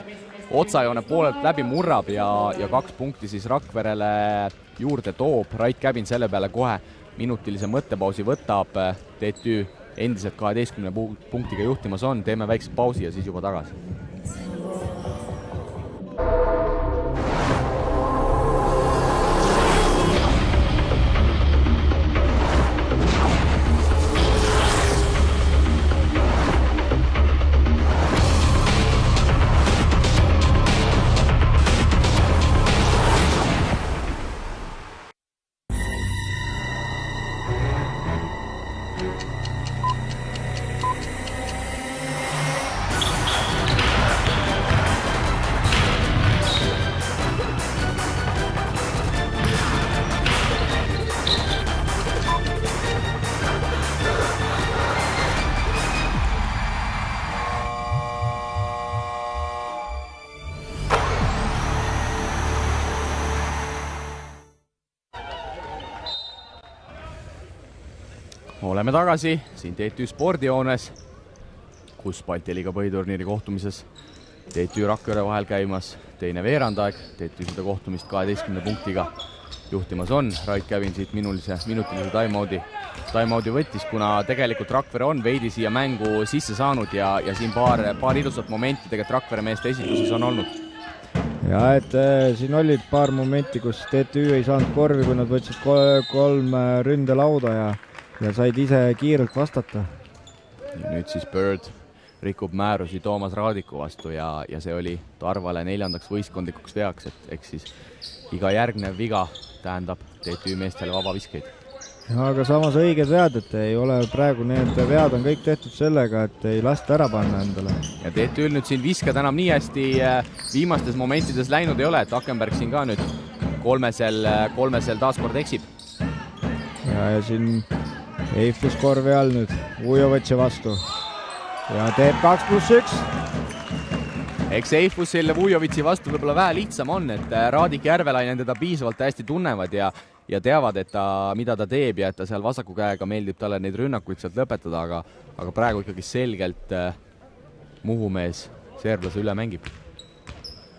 otsajoone poolelt läbi murrab ja 2 punkti siis Rakverele juurde toob. Rait Käbin selle peale kohe minutilise mõttepausi võtab, TTÜ endiselt 12 punktiga juhtimas on, teeme väikse pausi ja siis juba tagasi. Oleme tagasi siin TTÜ spordijoones, kus Balti liiga põhiturniiri kohtumises TTÜ Rakvere vahel käimas teine veerandaeg. TTÜ seda kohtumist 12 punktiga juhtimas on. Rait Käbin siit minutilise time-out'i võttis, kuna tegelikult Rakvere on veidi siia mängu sisse saanud ja siin paar ilusat momenti tegelikult Rakvere meeste esituses on olnud. Ja et siin olid paar momenti, kus TTÜ ei saanud korvi, kui nad võtsid 3 ründelauda ja said ise kiirelt vastata. Ja nüüd siis Bird rikub määrusi Toomas Raadiku vastu ja see oli Tarvale 4. võistkondlikuks veaks, et eks siis iga järgnev viga tähendab TTÜ meestele vabaviskeid. Ja, aga samas õiged vead, et ei ole praegu need vead on kõik tehtud sellega, et ei lasta ära panna endale. Ja TTÜ nüüd siin viskad enam nii hästi viimastes momentides läinud ei ole, et Akenberg siin ka nüüd kolmesel taaskord eksib. Ja siin Eifus korvi all nüüd Vujovitši vastu ja teeb 2+1. Eks Eifusil Vujovitši vastu võib-olla vähe lihtsam on, et Raadik Järvelainen teda piisavalt hästi tunnevad ja teavad, et mida ta teeb ja et ta seal vasaku käega meeldib talle neid rünnakuid sealt lõpetada, aga praegu ikkagi selgelt Muhumees seerblase üle mängib.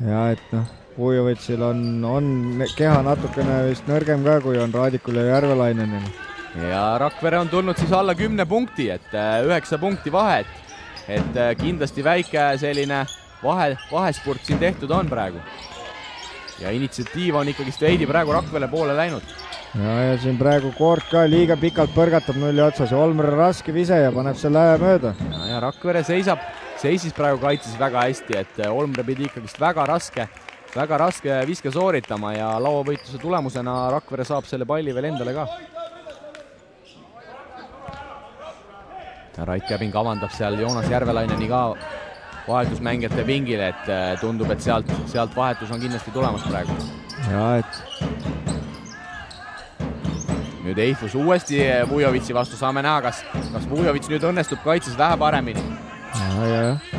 Ja et Vujovitšil on keha natukene vist nõrgem ka, kui on Raadikul ja Järvelainenil. Ja Rakvere on tulnud siis alla 10 punkti, et 9 punkti vahet, et kindlasti väike selline vahespurt siin tehtud on praegu. Ja initsiatiiv on ikkagi veidi praegu Rakvere poole läinud. Ja siin praegu Koort ka liiga pikalt põrgatab nulli otsas ja Olmer raske vise ja paneb selle mööda. Ja Rakvere seisis praegu kaitses väga hästi, et Olmer pidi ikkagi väga raske viske sooritama ja lauavõitluse tulemusena Rakvere saab selle palli veel endale ka. Rait Käbin kavandab seal Joonas Järvelaineni ka vahetusmängijate pingile, et tundub, et sealt vahetus on kindlasti tulemas praegu. Ja et nüüd Eifus uuesti Vujovitši vastu, saame näha, kas Vujovitš nüüd õnnestub kaitses vähe paremini.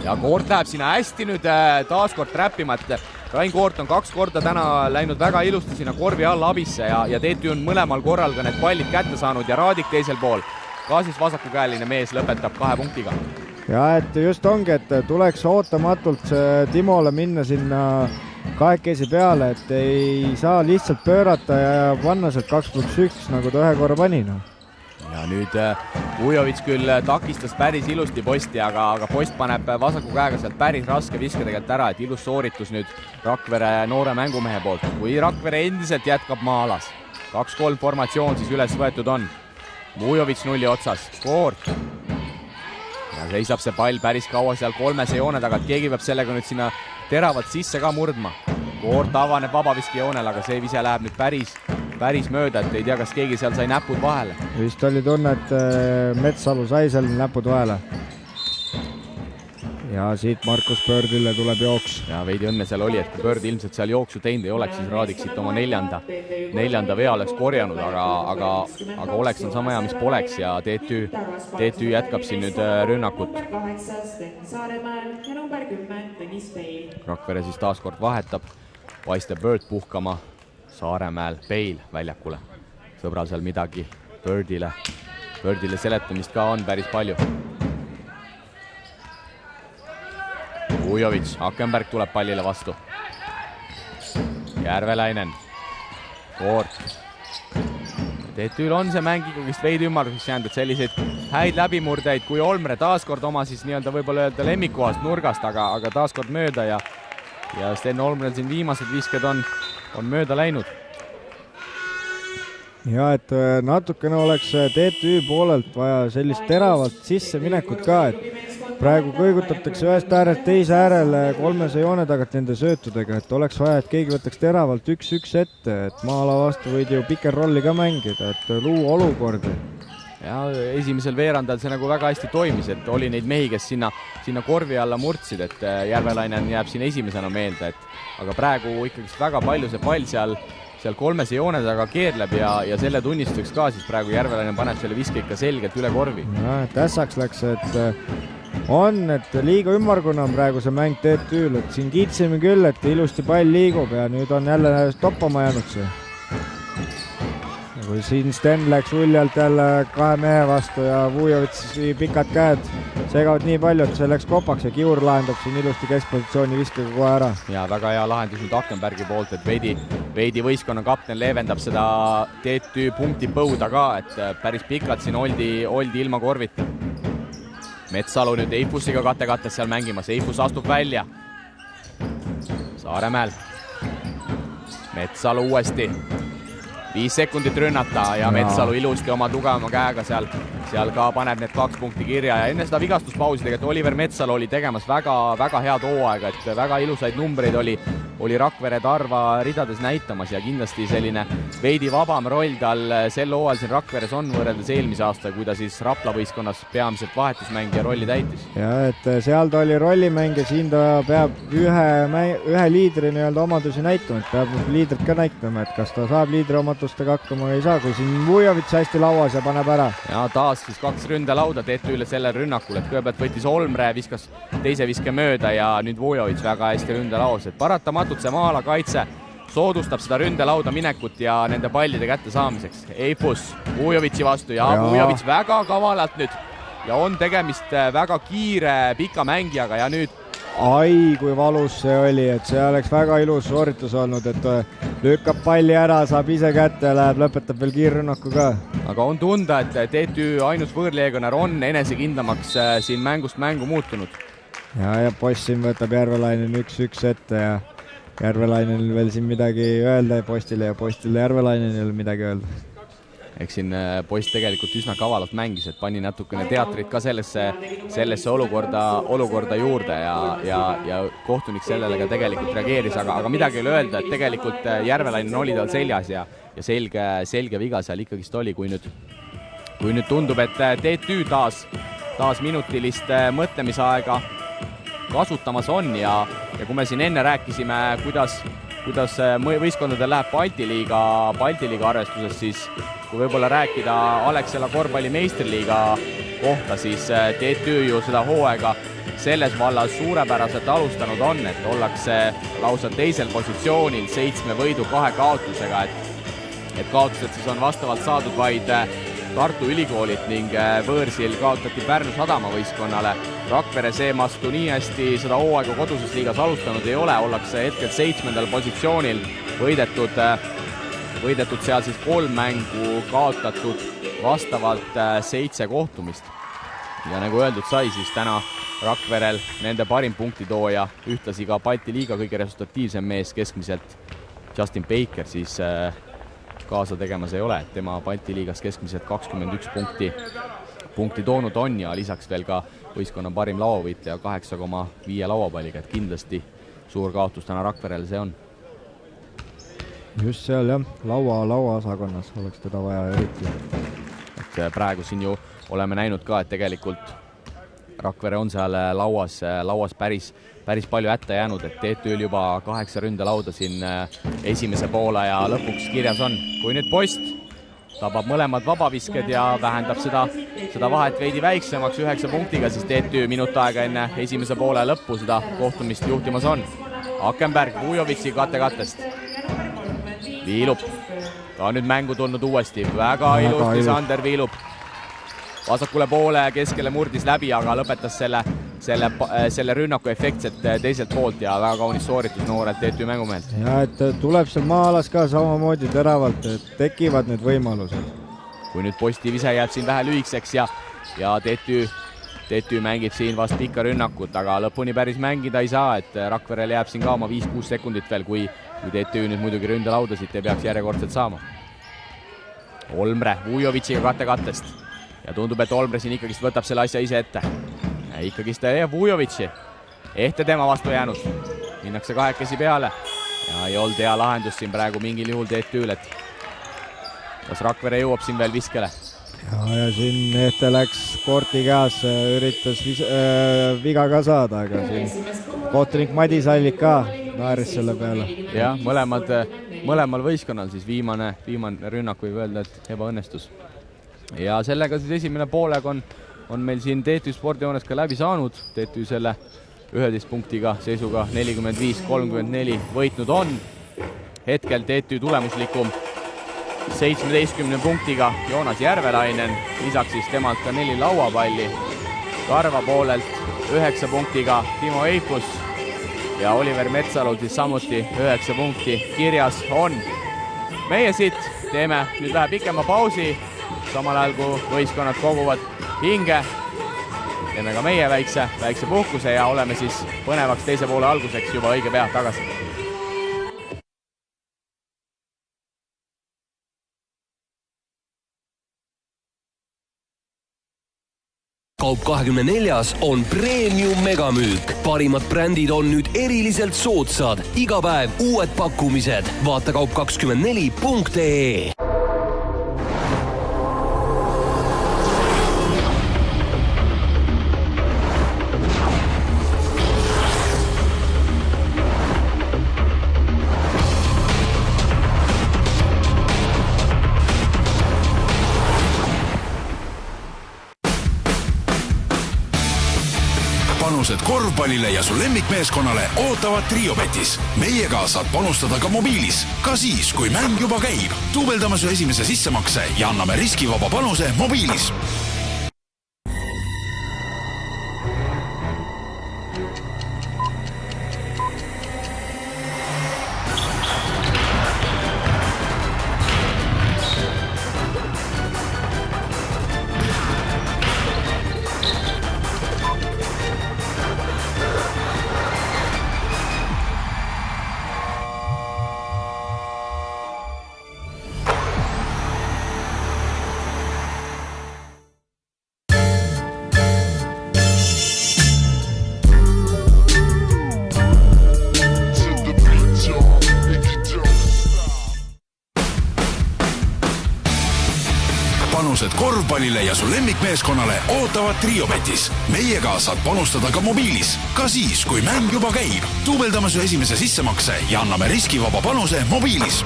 Ja Koort läheb sinna hästi nüüd taaskord träppima, et Rain Koort on 2 korda täna läinud väga ilusti sinna korvi alla abisse ja TTÜ on mõlemal korral ka need pallid kätte saanud ja Raadik teisel pool. Ka siis vasakukäeline mees lõpetab 2 punktiga. Ja et just ongi, et tuleks ootamatult Timole minna sinna kahekesi peale, et ei saa lihtsalt pöörata ja panna sealt 2+1, nagu ta ühe korra pani. Ja nüüd Vujovitš küll takistas päris ilusti posti, aga post paneb vasaku käega sealt päris raske viske tegelikult ära, et ilus sooritus nüüd Rakvere noore mängumehe poolt. Kui Rakvere endiselt jätkab maa-alas, 2-3 formatsioon siis üles võetud on. Vujovitš nulli otsas, Koort. Ja seisab see pall päris kaua seal 3 joone taga, et keegi peab sellega nüüd sinna teravat sisse ka murdma. Koort avaneb vabaviski joonel, aga see vise läheb nüüd päris mööda, et ei tea, kas keegi seal sai näpud vahele. Vist oli tunne, et Metsalu sai seal näpud vahele. Ja siit Markus Birdile tuleb jooks. Ja veidi õnne seal oli, et kui Bird ilmselt seal jooksu teinud ei oleks, siis Raadik siit oma neljanda vea oleks korjanud, aga oleks on sama hea, mis poleks ja TTÜ jätkab siin nüüd rünnakut. Rakvere siis taaskord vahetab, paistab Bird puhkama, Saaremäel Peil väljakule. Sõbral seal midagi Birdile seletamist ka on päris palju. Vujovic, Akenberg tuleb pallile vastu. Järvelainen, Koort. TTÜ-l on see mäng ikkagist veidi ümmarguseks jäänud, et selliseid häid läbimurdeid, kui Olmre taaskord oma siis nii-öelda võib-olla öelda lemmikuhast nurgast, aga taaskord mööda ja Sten Olmrel siin viimased visked on mööda läinud. Ja, et natukene oleks TTÜ poolelt vaja sellist teravalt sisse minekut ka, et praegu kõigutatakse ühest äärest teise äärele 300 joone tagant nende söötudega, et oleks vaja, et keegi võtaks teravalt 1-1 ette, et maa-ala vastu võid ju piker rolli ka mängida, et luua olukordi. Ja esimesel veerandal see nagu väga hästi toimis, et oli neid mehi, kes sinna korvi alla murtsid, et Järvelainen jääb siin esimesena meelde, aga praegu ikkagi väga palju see pall seal 300 joone taga keerleb ja selle tunnistuseks ka siis praegu Järvelainen paneb selle viske ikka selgelt üle korvi. Ja, tässaks läks, et liiga ümmarguna on praegu see mäng TTÜ-l, et siin kiitsime küll, et ilusti pall liigub ja nüüd on jälle toppama jäänud see. Kui siin Sten läks uljalt jälle 2 mehe vastu ja Vujovitsi pikad käed segavad nii palju, et see läks kopaks ja Kiur lahendab siin ilusti keskpositsiooni viskega kohe ära. Ja väga hea lahendus nüüd Akenbergi poolt, et veidi võistkonna kapten leevendab seda TTÜ punkti põuda ka, et päris pikalt siin oldi ilma korvita. Metsalu nüüd Eifusiga kattekattes seal mängimas, Eifus astub välja. Saaremäel. Metsalu uuesti. 5 sekundit rünnata ja Metsalu ilusti oma tugevama käega seal ka paneb need 2 punkti kirja ja enne seda vigastuspausi tegelikult Oliver Metsalu oli tegemas väga head hooaega, et väga ilusaid numbreid oli Rakvere Tarva ridades näitamas ja kindlasti selline veidi vabam roll tal sel hooajal siin Rakveres on võrreldes eelmise aasta, kui ta siis Rapla võistkonnas peamiselt vahetusmängija rolli täitis. Ja, et seal ta oli rollimäng ja siin ta peab ühe liidri nii-öelda omadusi näitama, et peab liidrit ka näitama, et kas ta saab liidri omadustega hakkama või ei saa, kui siin Vujovits hästi lauas ja paneb ära. Ja taas siis 2 ründelauda TTÜ-le sellel rünnakul, et kõigepealt võttis Olmre, viskas teise viske mööda ja nüüd Vujovits väga hästi ründelaus, et paratamatult see maa-ala kaitse soodustab seda ründelauda minekut ja nende pallide kätte saamiseks. Eifus Vujovitsi vastu ja Vujovits väga kavalalt nüüd ja on tegemist väga kiire pika mängijaga ja nüüd kui valus see oli, et see oleks väga ilus sooritus olnud, et lükkab palli ära, saab ise kätte, läheb, lõpetab veel kiirrünnaku ka. Aga on tunda, et TTÜ ainus võõrleegionär on enesekindlamaks siin mängust mängu muutunud. Ja post siin võtab Järvelainen 1-1 ette ja Järvelainenil veel siin midagi öelda postile ja postile Järvelainenil midagi öelda. Eks siin post tegelikult üsna kavalalt mängis, et pani natukene teatrit ka sellesse olukorda juurde ja kohtunik sellele ka tegelikult reageeris, aga midagi ei ole öelda, et tegelikult Järvelainen oli tal seljas ja selge viga seal ikkagist oli, kui nüüd tundub, et TTÜ taas minutilist mõtlemisaega kasutamas on ja kui me siin enne rääkisime, kuidas võistkondadel läheb Balti liiga arvestuses, siis kui võib-olla rääkida Alexela korvpalli meistriliiga kohta, siis TTÜ ju seda hooaega selles vallas suurepäraselt alustanud on, et ollakse lausa teisel positsioonil 7 võidu 2 kaotusega, et kaotused siis on vastavalt saadud vaid Tartu Ülikoolilt ning võõrsil kaotati Pärnu Sadama võistkonnale. Rakvere seemastu nii hästi seda hooaega koduses liigas alustanud ei ole, ollakse hetkel 7. positsioonil, võidetud seal siis 3 mängu, kaotatud vastavalt 7 kohtumist. Ja nagu öeldud sai, siis täna Rakverel nende parim punktitooja, ühtlasi ka Balti liiga kõige resultatiivsem mees keskmiselt Justin Baker siis kaasa tegemas ei ole, et tema Balti liigas keskmiselt 21 punkti toonud on ja lisaks veel ka võistkonna parim lauavõitja 8,5 lauapalliga, et kindlasti suur kaotus täna Rakverel see on. Just seal jah, lauaosakonnas oleks teda vaja eriti. Et praegu siin ju oleme näinud ka, et tegelikult Rakvere on seal lauas päris palju hätta jäänud, et TTÜ-l juba 8 ründelauda siin esimese poole ja lõpuks kirjas on. Kui nüüd post tabab mõlemad vabavisked ja vähendab seda vahet veidi väiksemaks 9 punktiga, siis TTÜ minut aega enne esimese poole lõppu seda kohtumist juhtimas on. Akenberg Vujovitsi kattest. Viilup. Ta on nüüd mängu tulnud uuesti. Väga ilusti Sander Viilup. Vasakule poole keskele murdis läbi, aga lõpetas selle rünnaku efektset teiselt poolt ja väga kaunis sooritus noorelt TTÜ mängumehelt. Ja et tuleb seal maa-alas ka samamoodi teravalt, et tekivad need võimalused. Kui nüüd positiiv ise jääb siin vähe lühikseks ja TTÜ mängib siin vast pikka rünnakut, aga lõpuni päris mängida ei saa, et Rakverel jääb siin ka oma 5-6 sekundit veel, kui TTÜ nüüd muidugi ründelaudasid ei peaks järjekordselt saama. Olmre Vujovitšiga kattest ja tundub, et Olmre siin ikkagist võtab selle asja ise ette. Ikkagist ta jääb Vujovitši. Ehte tema vastu jäänud. Minnakse kahekesi peale ja ei olnud hea lahendus siin praegu mingil juhul TTÜ-l, et kas Rakvere jõuab siin veel viskele? Ja siin Ehte läks Korti käes, üritas viga ka saada, aga siin kohtunik Madis Allik ka naeris selle peale. Ja, mõlemal võistkonnal siis viimane rünnak võib öelda, et ebaõnnestus. Ja sellega siis esimene pooleg on meil siin TTÜ spordijoones ka läbi saanud. TTÜ selle 11 punktiga seisuga 45-34 võitnud on. Hetkel TTÜ tulemuslikum 17 punktiga Joonas Järvelainen, lisaks siis temalt ka 4 lauapalli. Karva poolelt 9 punktiga Timo Eifus ja Oliver Metsalul siis samuti 9 punkti kirjas on. Meie siit teeme nüüd vähe pikema pausi, samal ajal kui võistkonnad koguvad hinge. Teeme ka meie väikse puhkuse ja oleme siis põnevaks teise poole alguseks juba õige pea tagasi. Kaup24 on premium megamüük. Parimad brändid on nüüd eriliselt soodsad. Iga päev uued pakkumised. Vaata kaup24.ee. Panused korvpallile ja su lemmikmeeskonnale ootavad Triobetis. Meiega saad panustada ka mobiilis, ka siis, kui mäng juba käib. Duubeldame su esimese sissemakse ja anname riskivaba panuse mobiilis. Panused korvpallile ja su lemmikmeeskonnale ootavad Triobetis. Meiega saad panustada ka mobiilis, ka siis, kui mäng juba käib. Duubeldame su esimese sissemakse ja anname riskivaba panuse mobiilis.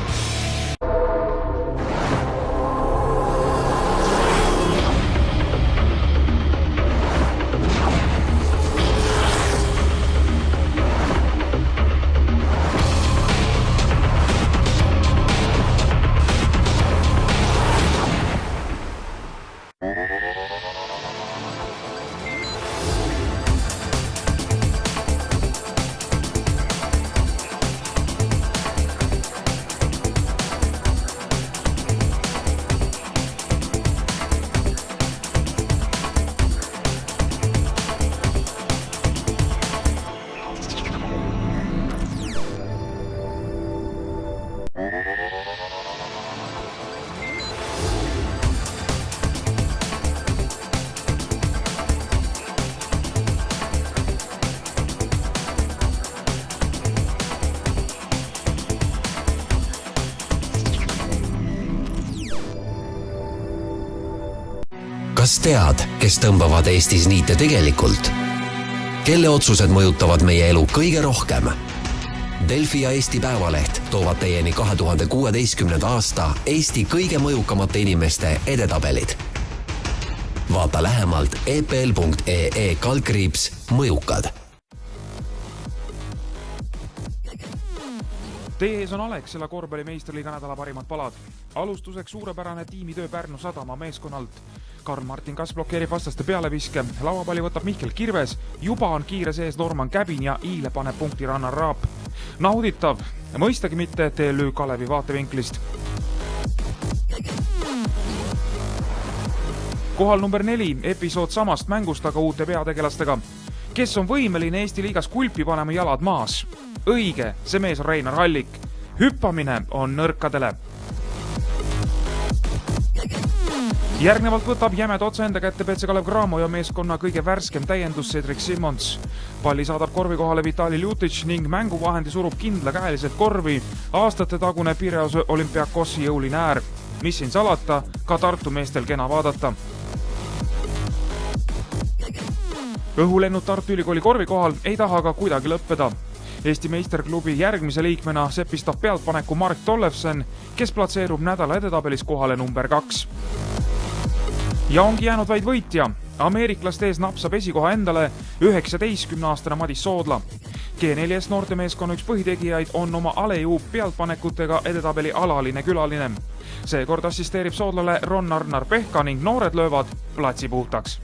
Kas tead, kes tõmbavad Eestis niite tegelikult? Kelle otsused mõjutavad meie elu kõige rohkem? Delfi ja Eesti Päevaleht toovad teieni 2016. aasta Eesti kõige mõjukamate inimeste edetabelid. Vaata lähemalt epl.ee/mõjukad. Teie ees on Alexela korvpalli meistriliiga nädala parimad palad. Alustuseks suurepärane tiimitöö Pärnu Sadama meeskonnalt. Karl-Martin Kass blokeerib vastaste pealeviske, lauapalli võtab Mihkel Kirves, juba on kiire sees Norman Käbin ja Iile paneb punkti Rannar Raap. Nauditav, mõistagi mitte TLÜ Kalevi vaatevinklist. Kohal number 4, episood samast mängust, aga uute peategelastega. Kes on võimeline Eesti liigas kulpi panema jalad maas? Õige, see mees on Reinar Hallik. Hüppamine on nõrkadele. Järgnevalt võtab jämed otsa enda kätte PC Kalev Cramo ja meeskonna kõige värskem täiendus Cedric Simmons. Palli saadab korvi kohale Vitali Ljutic ning mänguvahendi surub kindlakäeliselt korvi aastate tagune Pireuse Olympiakossi jõuline äär. Mis siin salata, ka Tartu meestel kena vaadata. Õhulennud Tartu Ülikooli korvi kohal ei taha ka kuidagi lõppeda. Eesti meisterklubi järgmise liikmena sepistab pealtpaneku Mark Tollefsen, kes platseerub nädala edetabelis kohale number 2. Ja ongi jäänud vaid võitja. Ameeriklaste ees napsab esikoha endale 19-aastane Madis Soodla. G4S noortemeeskonna üks põhitegijaid on oma Alejuub pealtpanekutega edetabeli alaline külaline. Seekord assisteerib Soodlale Ron Arnar Pehka ning noored löövad platsi puhtaks.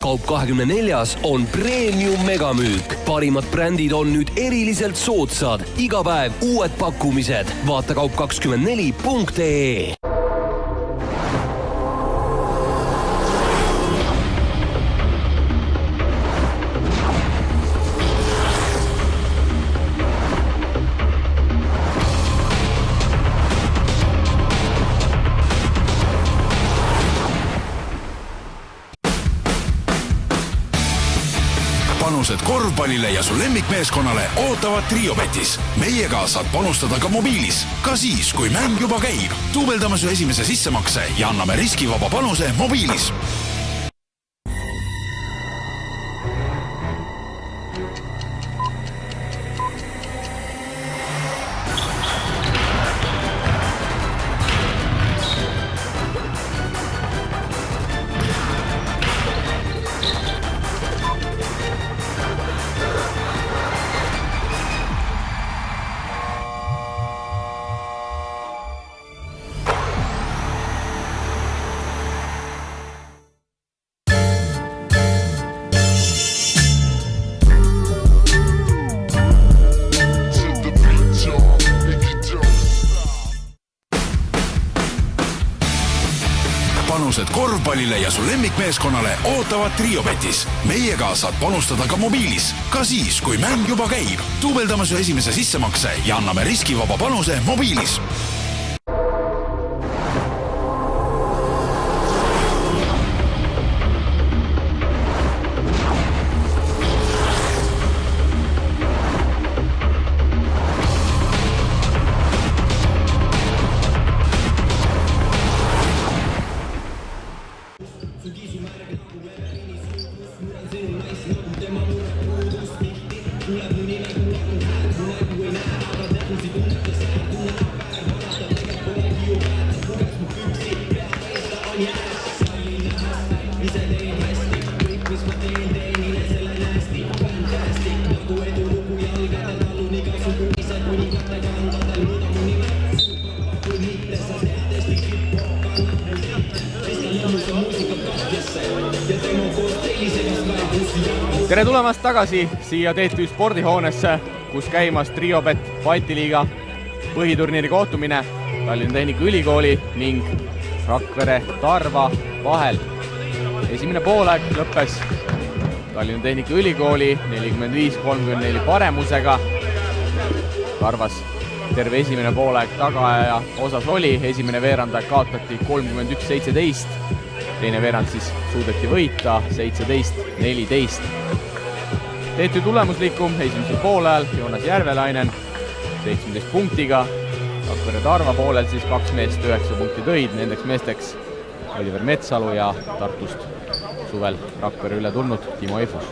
Kaup24 on Premium megamüük. Parimad brändid on nüüd eriliselt soodsad. Iga päev uued pakkumised. Vaata kaup24.ee. Panused korvpallile ja su lemmikmeeskonnale ootavad Triobetis. Meiega saad panustada ka mobiilis, ka siis, kui mäng juba käib. Duubeldame su esimese sissemakse ja anname riskivaba panuse mobiilis. Panused korvpallile ja su lemmikmeeskonnale ootavad Triobetis. Meiega saad panustada ka mobiilis, ka siis, kui mäng juba käib. Duubeldame su esimese sissemakse ja anname riskivaba panuse mobiilis. Tere tulemast tagasi siia TTÜ spordihoonesse, kus käimas Triobet Balti liiga põhiturniiri kohtumine Tallinna Tehnikaülikooli ning Rakvere Tarva vahel. Esimene poolaeg lõppes Tallinna Tehnikaülikooli 45-34 paremusega. Tarvas terve esimene poolaeg tagaaja osas oli, esimene veerandaeg kaotati 31-17, teine veerand siis suudeti võita 17-14. TTÜ tulemuslikum esimesel poolajal Joonas Järvelainen 17 punktiga. Rakvere Tarva poolel siis 2 meest 9 punkti tõid, nendeks meesteks Oliver Metsalu ja Tartust suvel Rakvere üle tulnud Timo Eifus.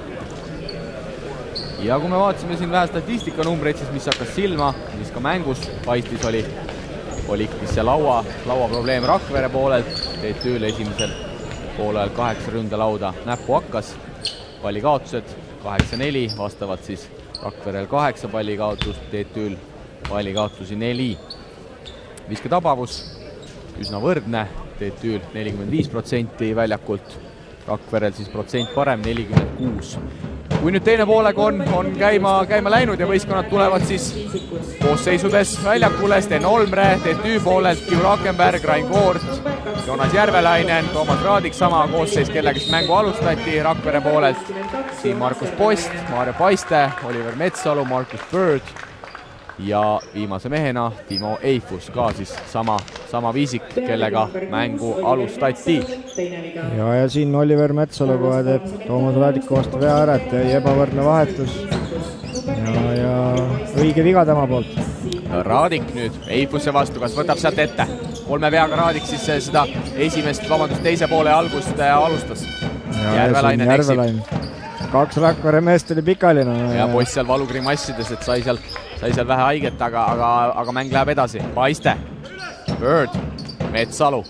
Ja kui me vaatasime siin vähe statistikanumbreid, siis mis hakkas silma, mis ka mängus paistis oli ikkagi see laua probleem Rakvere poolelt, TTÜ-l esimesel poolel 8 ründelauda näppu hakkas, pallikaotused 8-4, vastavalt siis Rakverel 8 pallikaotust, TTÜ-l pallikaotusi 4. Visketabavus üsna võrdne, TTÜ-l 45% väljakult, Rakverel siis protsent parem, 46. Kui nüüd teine poolega on käima läinud ja võistkonnad tulevad siis koosseisudes väljakule, Sten Olmre, TTÜ poolelt, Kiu Rakenberg, Rain Koort, Joonas Järvelainen, Toomas Raadik, sama koosseis, kellegist mängu alustati Rakvere poolelt, siin Markus Post, Maarja Paiste, Oliver Metsalu, Markus Bird ja viimase mehena Timo Eifus, ka siis sama viisik, kellega mängu alustati. Ja siin Oliver Metsalu kohe teeb Toomas Raadiku vastu vea ära, et ebavõrdne vahetus ja õige viga tema poolt. Raadik nüüd Eifuse vastu, kas võtab sealt ette? 3 veaga Raadik siis seda teise poole algust alustas. Järvelainen eksib. 2 Rakvere meest oli pikaline. Ja poiss seal valugrimassides, et sai seal vähe haiget, aga mäng läheb edasi. Paiste, Bird, Metsalu.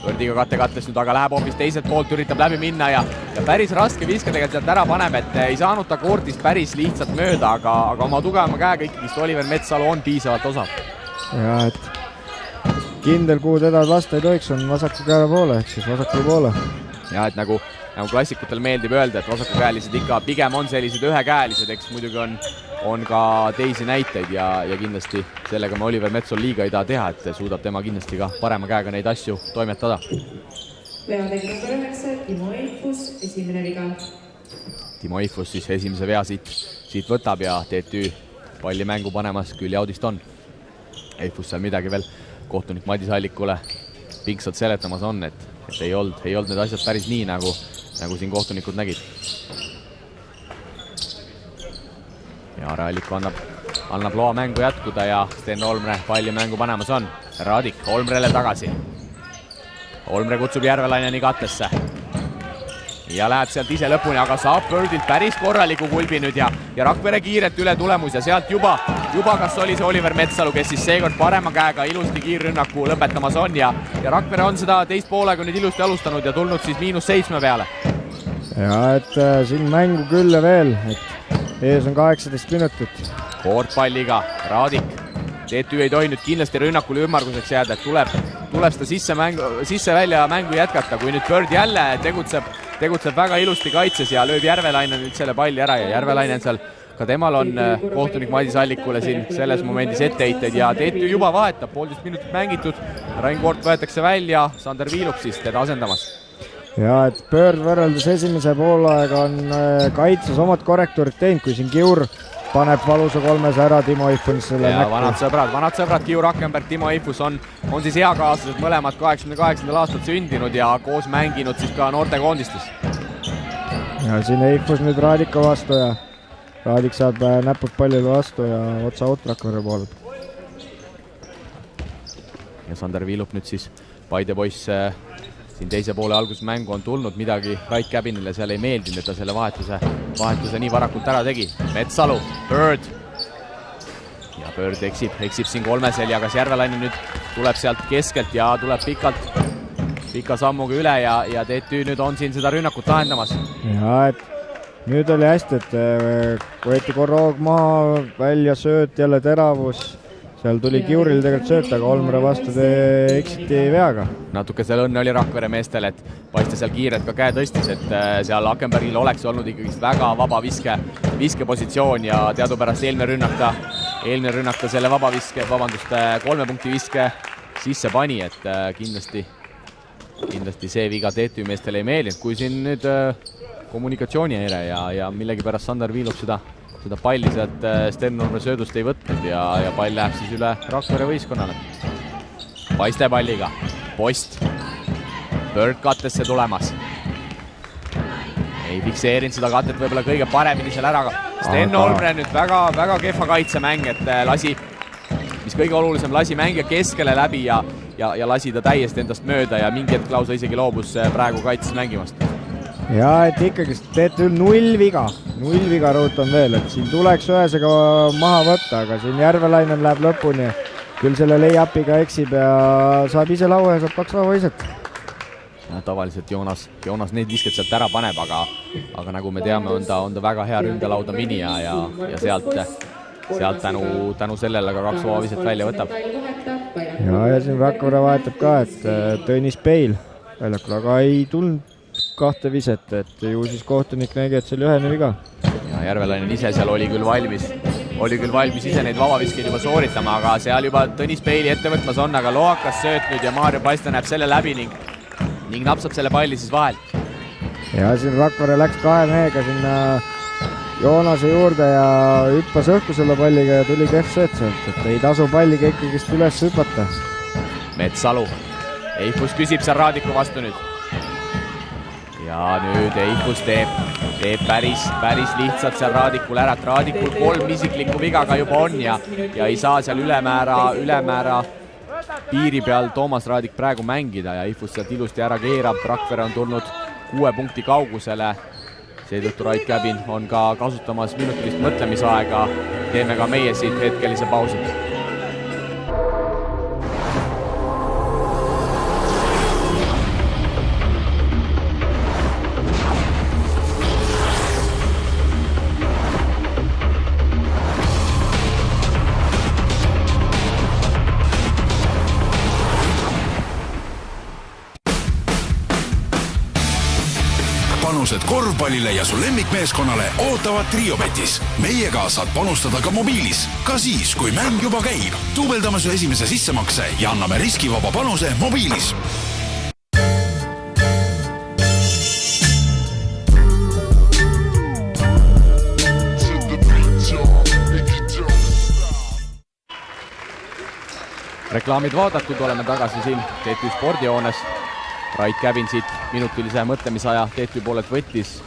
Birdiga kattes nüüd, aga läheb hoopis teiselt poolt, üritab läbi minna ja päris raske viske tegelikult sealt ära paneb, et ei saanud ta koortist päris lihtsalt mööda, aga oma tugevama käega ikkagist Oliver Metsalu on piisavalt osav. Ja, et kindel, kuhu teda lasta ei tohiks, on vasaku käe poole, ehk siis vasaku poole. Ja, et nagu klassikutel meeldib öelda, et vasakukäelised ikka pigem on sellised ühekäelised, eks muidugi on ka teisi näiteid ja kindlasti sellega me Oliver Metsalu liiga ei taha teha, et suudab tema kindlasti ka parema käega neid asju toimetada. Timo Eifus, esimene viga. Timo Eifus siis esimese vea siit võtab ja TTÜ palli mängu panemas küll jaudist on. Eifus seal midagi veel kohtunik Madis Allikule pingsalt seletamas on, et ei olnud need asjad päris nii, nagu siin kohtunikud nägid. Ja Aare Alliku annab loa mängu jätkuda ja Sten Olmre palli mängu panemas on. Raadik Olmrele tagasi. Olmre kutsub Järvelaineni kattesse. Ja läheb sealt ise lõpuni, aga saab Birdilt päris korraliku kulbi nüüd ja Rakvere kiirelt üle tulemus ja sealt juba kas oli see Oliver Metsalu, kes siis seekord parema käega ilusti kiirrünnaku lõpetamas on ja Rakvere on seda teist poolega nüüd ilusti alustanud ja tulnud siis -7 peale. Ja, et siin mängu küll ja veel, et ees on 18 minutit. Koort palliga, Raadik. TTÜ ei tohi nüüd kindlasti rünnakule ümmarguseks jääda, et tuleb seda sisse-välja mängu jätkata, kui nüüd Bird jälle tegutseb väga ilusti kaitses ja lööb Järvelainen nüüd selle palli ära ja Järvelainen seal, ka temal on kohtunik Madis Allikule siin selles momendis etteheited ja TTÜ juba vahetab, 1,5 minutit mängitud, Rain Koort võetakse välja, Sander Viilup siis teda asendamas. Ja, et Bird võrreldes esimese poolaega on kaitses omad korrektuurid teinud, kui siin Kiur paneb valusa 3 ära Timo Eifusele ja vanad sõbrad Kiu Rakenberg, Timo Eifus on siis eakaaslased mõlemad 88. aastat sündinud ja koos mänginud siis ka noortekoondistes. Ja siin Eifus nüüd Raadiku vastu ja Raadik saab näpud pallile vastu ja otsa Rakvere poole. Ja Sander Viilup nüüd siis Paide poiss siin teise poole alguses mängu on tulnud, midagi Rait Käbinile seal ei meeldinud, et ta selle vahetuse nii varakult ära tegi. Metsalu, Bird. Ja Bird eksib siin 3 seljaga, Järvelainen nüüd tuleb sealt keskelt ja tuleb pika sammuga üle ja TTÜ nüüd on siin seda rünnakut lahendamas. Ja, et nüüd oli hästi, et võeti korroog maha, välja sööt, jälle teravus. Seal tuli Kiuril tegelikult sööt, aga Olmre vastu eksiti veaga. Natuke seal õnne oli Rakvere meestel, et Paiste seal kiirelt ka käe tõstis, et seal Akenbergil oleks olnud ikkagi väga vaba viskepositsioon ja teadupärast eelmine rünnak ta selle 3 punkti viske sisse pani, et kindlasti see viga TTÜ meestel ei meeldinud, kui siin nüüd kommunikatsioonihäire ja millegipärast Sander Viilup seda palli sealt Sten Olmre söödust ei võtnud ja pall läheb siis üle Rakvere võistkonnale. Paiste palliga, Post, Bird kattesse tulemas. Ei fikseerinud seda katet võib-olla kõige paremini seal ära, aga Sten Olmre nüüd väga kehva kaitsemäng, et mis kõige olulisem, lasi mängija keskele läbi ja lasi ta täiesti endast mööda ja mingi hetk lausa isegi loobus praegu kaitses mängimast. Ja et ikkagi TTÜ null viga rõhutan veel, et siin tuleks ühesega maha võtta, aga siin Järvelainen läheb lõpuni, küll selle lay-upiga eksib ja saab ise laua ja saab 2 vabaiset. Tavaliselt Joonas need visked sealt ära paneb, aga nagu me teame, on ta väga hea ründelauda minija ja sealt tänu sellele ka 2 vabaviset välja võtab. Ja siin Rakvere vahetab ka, et Tõnis Peil väljakul, aga ei tulnud 2 viset, et ju siis kohtunik nägi, et see oli ühene viga. Ja Järvelainen ise seal oli küll valmis ise neid vabaviskeid juba sooritama, aga seal juba Tõnis Peili ettevõtmas on, aga loakas sööt nüüd ja Maarjo Paiste näeb selle läbi ning napsab selle palli siis vahelt. Ja siin Rakvere läks 2 mehega sinna Joonase juurde ja hüppas õhku selle palliga ja tuli kehv sööt sealt, et ei tasu palliga ikkagist üles hüpata. Metsalu. Eifus küsib seal Raadiku vastu nüüd. Ja nüüd Eifus teeb päris lihtsalt seal Raadikul ära, et Raadikul 3 isiklikku viga ka juba on ja ei saa seal ülemäära piiri peal Toomas Raadik praegu mängida ja Eifus sealt ilusti ära keerab. Rakvere on tulnud 6 punkti kaugusele. Seetõttu Rait Käbin on ka kasutamas minutilist mõtlemisaega. Teeme ka meie siit hetkelise pausi. Panused korvpallile ja su lemmikmeeskonnale ootavad Triobetis. Meiega saad panustada ka mobiilis, ka siis, kui mäng juba käib. Duubeldame su esimese sissemakse ja anname riskivaba panuse mobiilis. Reklaamid vaadatud, oleme tagasi siin TTÜ spordijoones. Rait Käbin siit minutilise mõtlemisaja TTÜ poolelt võttis.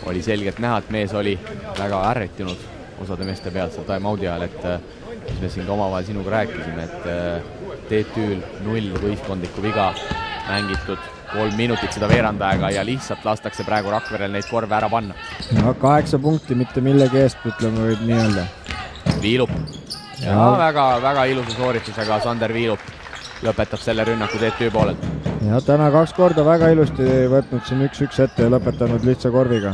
Oli selgelt näha, et mees oli väga ärretinud osade meeste pealt seal time-out'i ajal, et me siin ka omavahel sinuga rääkisime, et TTÜ-l 0 võistkondlikku viga mängitud 3 minutit seda veerandaega ja lihtsalt lastakse praegu Rakverel neid korve ära panna. No 8 punkti mitte millegi eest, ütleme võib nii öelda. Viilup. Ja väga ilusa sooritusega Sander Viilup lõpetab selle rünnaku TTÜ poolelt. Ja täna 2 korda väga ilusti võtnud siin 1-1 ette ja lõpetanud lihtsa korviga.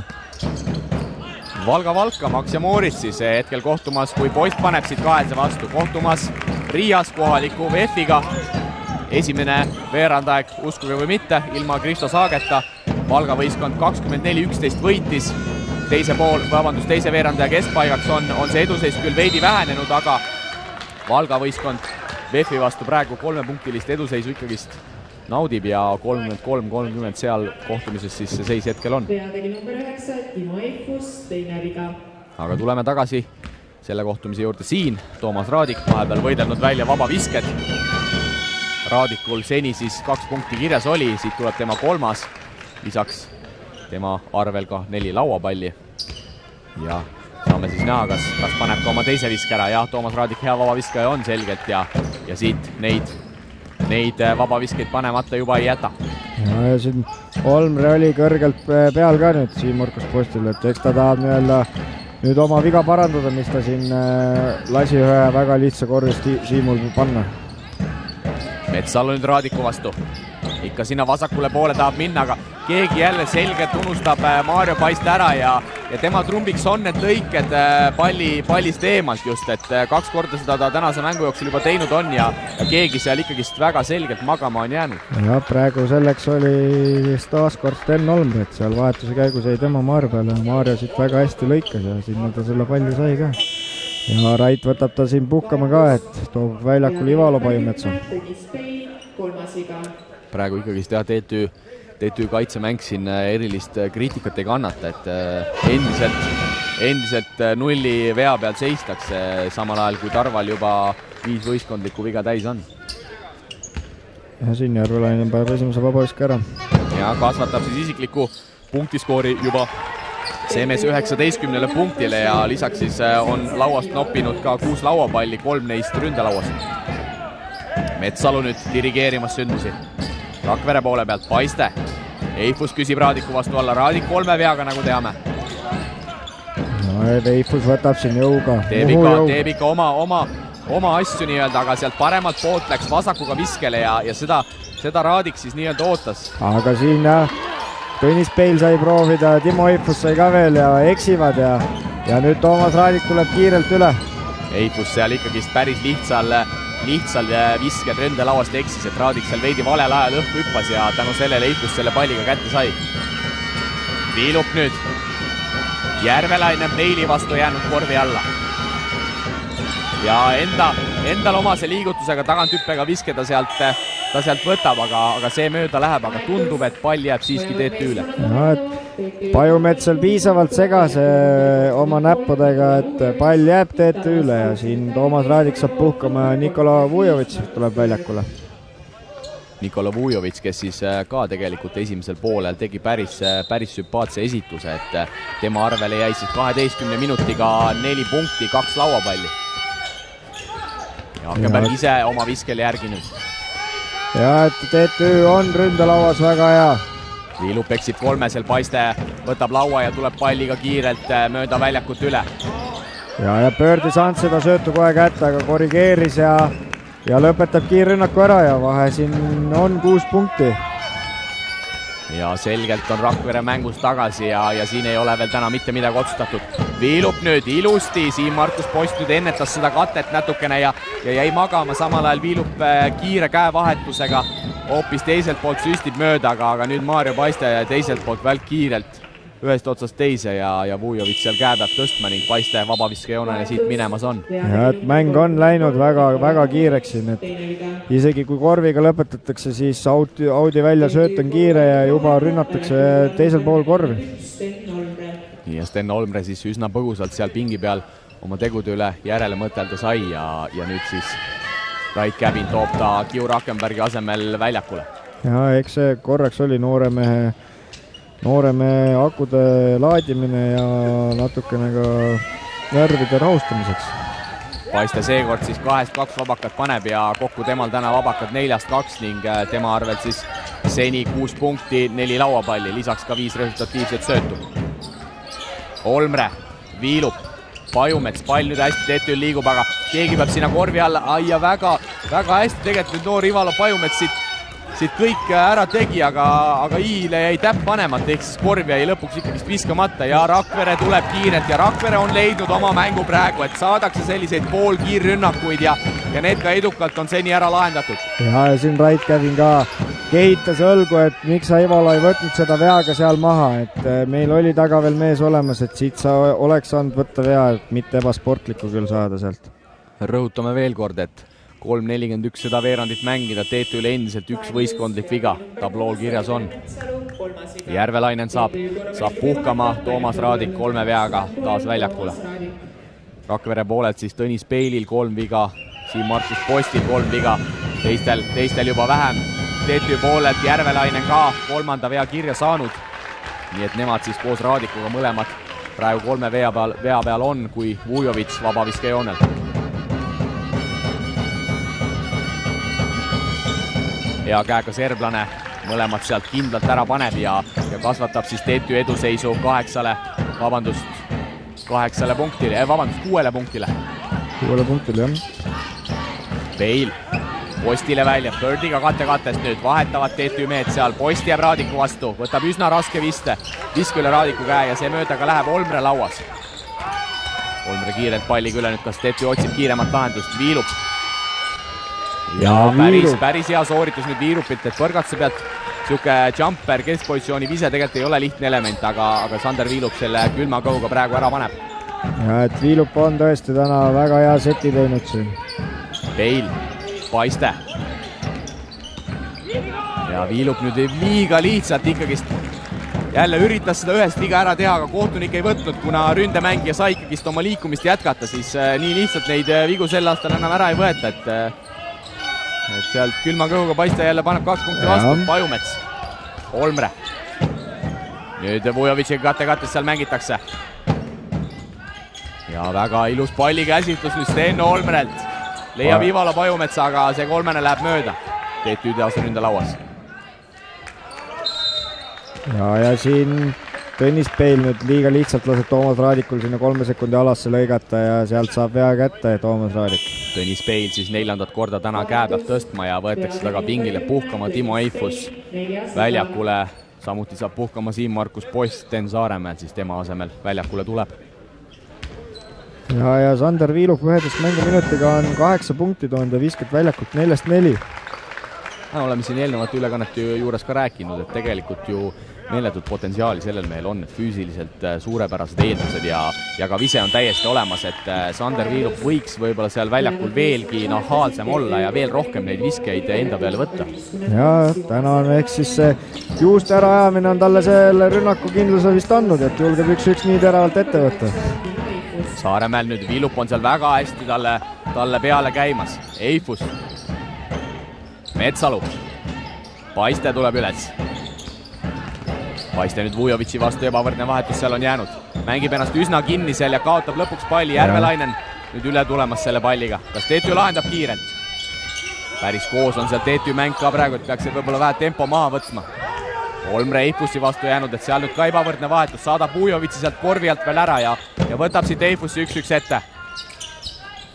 Valga, Max ja Mooris siis hetkel kohtumas, kui poist paneb siit kaelse vastu. Kohtumas Riias kohaliku VF-iga. Esimene veerandaeg, uskuge või mitte, ilma Kristo Saageta. Valga võistkond 24-11 võitis. Teise veerandaja keskpaigaks on see eduseis küll veidi vähenenud, aga Valga võistkond VF-i vastu praegu 3-punktilist eduseisu ikkagist naudib ja 33-30 seal kohtumises siis see seis hetkel on. Peategi number 9, Timo Eifus, teine viga. Aga tuleme tagasi selle kohtumise juurde siin. Toomas Raadik vahepeal võidelnud välja vabavisked. Raadikul seni siis 2 punkti kirjas oli, siit tuleb tema 3. Lisaks tema arvel ka 4 lauapalli. Ja saame siis näha, kas paneb ka oma teise viske ära. Ja Toomas Raadik hea vabaviskaja on selgelt ja siit neid vabaviskeid panemata juba ei jäta. Ja siin Olmre oli kõrgelt peal ka nüüd Siim Murkus postil, et eks ta tahab nüüd oma viga parandada, mis ta siin lasi ühe väga lihtsa korvist Siimul panna. Metsalu nüüd Raadiku vastu. Ikka sinna vasakule poole tahab minna, aga keegi jälle selgelt unustab Maarjo Paiste ära ja tema trumbiks on need lõiked pallist eemalt just, et 2 korda seda ta tänase mängu jooksul juba teinud on ja keegi seal ikkagist väga selgelt magama on jäänud. Ja praegu selleks oli taaskord Sten Olmre, et seal vahetuse käigus jäi tema Maarjo peale ja Maarjo siit väga hästi lõikas ja sinna ta selle palli sai ka. Ja Rait võtab ta siin puhkama ka, et toob väljakul Ivalo Pajumetsa. Praegu ikkagist TTÜ kaitsemäng siin erilist kriitikat ei kannata, et endiselt 0 vea peal seistakse, samal ajal kui Tarval juba 5 võistkondlikku viga täis on. Ja siin Järvelainen paneb esimese vabaviske ära. Ja kasvatab siis isikliku punktiskoori juba see mees 19 punktile ja lisaks siis on lauast noppinud ka 6 lauapalli, 3 neist ründelauast. Metsalu nüüd dirigeerimas sündmusi. Rakvere poole pealt Paiste. Eifus küsib Raadiku vastu alla. Raadik 3 veaga, nagu teame. No, Eifus võtab siin jõuga. Teeb ikka oma asju nii-öelda, aga sealt paremalt poolt läks vasakuga viskele ja seda Raadik siis nii-öelda ootas. Aga siin Tõnis Peil sai proovida, Timo Eifus sai ka veel ja eksivad ja nüüd Toomas Raadik tuleb kiirelt üle. Eifus seal ikkagi päris lihtsal viskel ründelauast eksis, et Raadik seal veidi valel ajal õhku hüppas ja tänu sellele Eifus selle palliga kätte sai. Viilup nüüd. Järvelainen Peili vastu jäänud korvi alla. Ja endal omase liigutusega taganthüppega viske ta sealt võtab, aga see mööda läheb, aga tundub, et pall jääb siiski TTÜ-le. No, et Pajumetsal piisavalt segase oma näppudega, et pall jääb TTÜ-le ja siin Toomas Raadik saab puhkama ja Nikola Vujovits tuleb väljakule. Nikola Vujovits, kes siis ka tegelikult esimesel poolel tegi päris sümpaatse esituse, et tema arvele jäi siis 12 minutiga 4 punkti, 2 lauapalli. Ja Akenberg ise oma viskel järgi nüüd. Ja et TTÜ on ründelauas väga hea. Viilup eksib 3-sel, Paiste võtab laua ja tuleb palliga kiirelt mööda väljakut üle. Ja Pöördi saanud seda söötu kohe kätte, aga korrigeeris ja lõpetab kiirrünnaku ära ja vahe siin on 6 punkti. Ja selgelt on Rakvere mängus tagasi ja siin ei ole veel täna mitte midagi otsustatud. Viilup nüüd ilusti, Siim Markus Post nüüd ennetas seda katet natukene ja jäi magama, samal ajal Viilup kiire käevahetusega hoopis teiselt poolt süstib mööda, aga nüüd Maarjo Paiste teiselt poolt välk kiirelt ühest otsast teise ja Vujovits seal käe peab tõstma ning Paiste vabaviskejoonele siit minemas on. Ja et mäng on läinud väga kiireks siin, et isegi kui korviga lõpetatakse, siis Audi välja sööt on kiire ja juba rünnatakse teisel pool korvi. Ja Sten Olmre siis üsna põgusalt seal pingi peal oma tegude üle järele mõtelda sai ja nüüd siis Rait Käbin toob ta Kiur Akenbergi asemel väljakule. Ja eks see korraks oli nooreme akude laadimine ja natukene ka närvide rahustamiseks. Paiste seekord siis 2-2 vabakat paneb ja kokku temal täna vabakad 4-2 ning tema arvelt siis seni 6 punkti, 4 lauapalli, lisaks ka 5 resultatiivset söötu. Olmre, Viilup, Pajumets, pall nüüd hästi TTÜ liigub, aga keegi peab sinna korvi alla, ja väga hästi tegelikult noor Ivalo Pajumets siit kõik ära tegi, aga Iile jäi täpp panemata, ehk siis korvi jäi lõpuks ikkagi viskamata ja Rakvere tuleb kiirelt ja Rakvere on leidnud oma mängu praegu, et saadakse selliseid poolkiirrünnakuid ja need ka edukalt on seni ära lahendatud. Ja siin Rait Kävin ka kehitas õlgu, et miks sa Ivalo ei võtnud seda veaga seal maha, et meil oli taga veel mees olemas, et siit sa oleks saanud võtta vea, et mitte ebasportlikku küll saada sealt. Rõhutame veel kord, et 3.41 seda veerandit mängida, TTÜ-le endiselt üks võistkondlik viga, tablool kirjas on. Järvelainen saab puhkama, Toomas Raadik 3 veaga taas väljakule. Rakvere poolelt siis Tõnis Peilil 3 viga, Siim Markus Postil 3 viga, teistel juba vähem. TTÜ poolelt Järvelainen ka 3. vea kirja saanud, nii et nemad siis koos Raadikuga mõlemad praegu 3 vea peal on, kui Vujovits vabaviskejoonel. Ja käega serblane mõlemad sealt kindlalt ära paneb ja kasvatab siis TTÜ eduseisu 6 punktile. 6 punktile, jah. Peil Postile välja, Birdiga kattekatest nüüd vahetavad TTÜ mehed seal, Post jääb Raadiku vastu, võtab üsna raske viske üle Raadiku käe ja see mööda ka läheb Olmre lauas. Olmre kiirelt palliga üle nüüd, kas TTÜ otsib kiiremat lahendust, Viilup. Ja päris hea sooritus nüüd Viirupilt, et põrgatuse pealt siuke jumper keskpositsiooni vise tegelikult ei ole lihtne element, aga Sander Viilup selle külma kõhuga praegu ära paneb. Ja et Viilup on tõesti täna väga hea seti teinud siin. Peil, Paiste. Ja Viilup nüüd liiga lihtsalt ikkagist jälle üritas seda ühest viga ära teha, aga kohtunik ei võtnud, kuna ründemängija sai ikkagist oma liikumist jätkata, siis nii lihtsalt neid vigu sel aastal enam ära ei võeta, et sealt külma kõhuga Paiste jälle paneb 2 punkti vastu, Pajumets, Olmre. nüüd Vujovitšiga kattes seal mängitakse. Ja väga ilus pallikäsitlus nüüd Sten Olmrelt. Leiab Ivala Pajumetsa, aga see kolmene läheb mööda. TTÜ Tehase ründelauas. Ja siin Tõnis Peil nüüd liiga lihtsalt laseb Toomas Raadikul sinna 3 sekundi alasse lõigata ja sealt saab vea kätte Toomas Raadik. Tõnis Peil siis 4. korda täna käe peab tõstma ja võetakse taga pingile puhkama Timo Eifus väljakule. Samuti saab puhkama Siim-Markus Post, Sten Saaremäel siis tema asemel väljakule tuleb. Ja Sander Viilup 11 mänguminutiga on 8 punkti toonud ja viskab väljakult 4-4. Oleme siin eelnevate ülekannete juures ka rääkinud, et tegelikult ju meeletut potentsiaali sellel mehel on, et füüsiliselt suurepärased eeldused ja ka vise on täiesti olemas, et Sander Viilup võiks võib-olla seal väljakul veelgi nahaalsem olla ja veel rohkem neid viskeid enda peale võtta. Ja täna on ehk siis see juuste äraajamine on talle selle rünnaku kindluse vist andnud, et julgeb 1-1 nii teravalt ette võtta. Saaremäel nüüd Viilup on seal väga hästi talle peale käimas. Eifus. Metsalu. Paiste tuleb üles. Paiste nüüd Vujovitši vastu ebavõrdne vahetus seal on jäänud. Mängib ennast üsna kinni seal ja kaotab lõpuks palli. Järvelainen nüüd üle tulemas selle palliga. Kas TTÜ lahendab kiirelt? Päris koos on seal TTÜ mäng ka praegu, et peaks võib-olla vähe tempo maha võtma. Olmre Eifusi vastu jäänud, et seal nüüd ka ebavõrdne vahetus. Saadab Vujovitši sealt korvi alt veel ära ja võtab siit Eifusi 1-1 ette.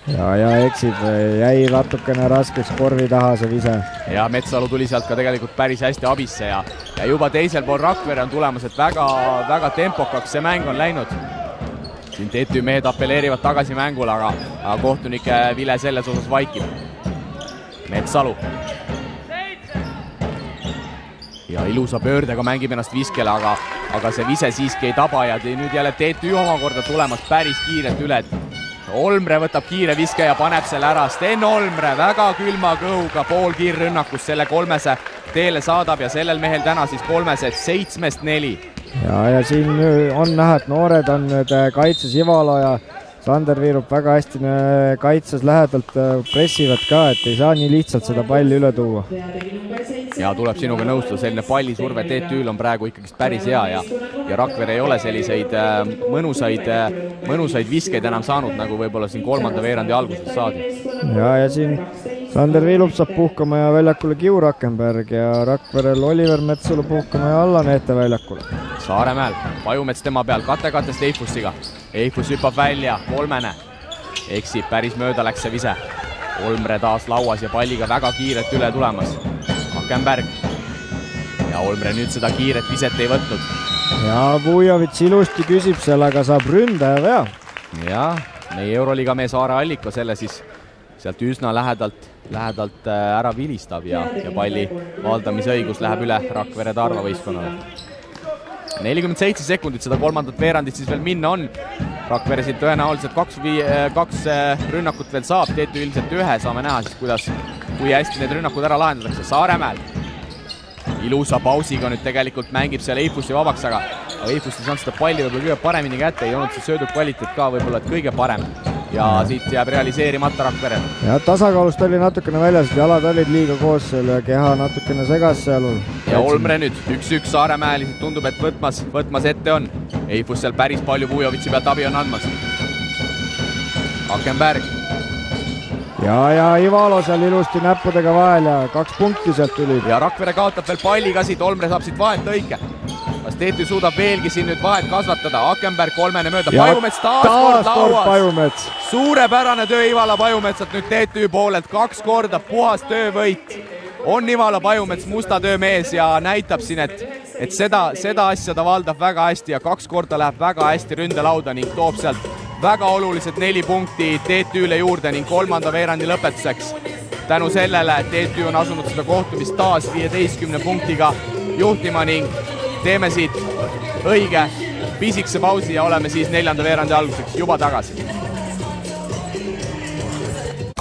Ja eksib, jäi natukene raskeks korvi taha see vise. Ja Metsalu tuli sealt ka tegelikult päris hästi abisse ja juba teisel pool Rakvere on tulemas, et väga tempokaks see mäng on läinud. Siin TTÜ mehed apelleerivad tagasi mängul, aga kohtunike vile selles osas vaikib. Metsalu. Ja ilusa pöördega mängib ennast viskele, aga see vise siiski ei taba ja nüüd jälle TTÜ omakorda tulemas päris kiirelt üle, et Olmre võtab kiire viske ja paneb selle ära. Sten Olmre väga külma kõhuga poolkiirrünnakus selle kolmese teele saadab ja sellel mehel täna siis kolmesed 7-4. Ja siin on näha, et noored on nüüd kaitses Ivalo ja Sander Viirup väga hästi kaitses lähedalt pressivad ka, et ei saa nii lihtsalt seda palli üle tuua. Ja tuleb sinuga nõustuda, selline pallisurve TTÜ-l on praegu ikkagi päris hea ja Rakvere ei ole selliseid mõnusaid viskeid enam saanud, nagu võib-olla siin kolmanda veerandi alguses saadi. Ja siin Sander Viilup saab puhkama ja väljakule Kiu Rakenberg ja Rakverel Oliver Metsalu puhkama ja Allan Eete väljakule. Saaremäel, Pajumets tema peal, katest Eifusiga. Eifus hüppab välja, kolmene. Eksib, päris mööda läks see vise. Olmre taas lauas ja palliga väga kiirelt üle tulemas. Akenberg. Ja Olmre nüüd seda kiiret viset ei võtnud. Ja Vujovitš ilusti küsib seal, aga saab ründaja vea. Ja meie Euroliiga mees Aare Alliko selle siis sealt üsna lähedalt ära vilistab ja palli valdamise õigus läheb üle Rakvere Tarva võistkonnale. 47 sekundit seda kolmandat veerandit siis veel minna on. Rakvere siit tõenäoliselt kaks rünnakut veel saab, TTÜ ilmselt ühe, saame näha siis kui hästi need rünnakud ära lahendatakse. Saaremäel ilusa pausiga nüüd tegelikult mängib seal Eifusi vabaks, aga Eifus ei saanud seda palli võib-olla kõige paremini kätte, ei olnud see söödud kvaliteet ka võib-olla et kõige parem ja siit jääb realiseerimata Rakvere. Ja tasakaalust oli natukene väljas, jalad olid liiga koos seal ja keha natukene segas seal. Ja Olmre nüüd 1-1 Saaremäel, tundub, et võtmas ette on. Eifus seal päris palju Vujovitši pealt abi on andmas. Akenberg. Ja Ivalo seal ilusti näppudega vahel ja 2 punkti sealt tuli. Ja Rakvere kaotab veel palli ka siit, Olmre saab siit vahet lõike. Kas TTÜ suudab veelgi siin nüüd vahet kasvatada? Akenberg kolmene mööda, Pajumets taas kord lauas. Suurepärane töö Ivala Pajumetsat nüüd TTÜ poolelt, 2 korda puhas töövõit. On Ivala Pajumets musta töömees ja näitab siin, et seda asja ta valdab väga hästi ja 2 korda läheb väga hästi ründelauda ning toob sealt väga olulised 4 punkti TTÜ-le juurde ning kolmanda veerandi lõpetuseks. Tänu sellele TTÜ on asunud seda kohtumist taas 15 punktiga juhtima ning teeme siit õige pisikese pausi ja oleme siis 4. veerandi alguseks juba tagasi.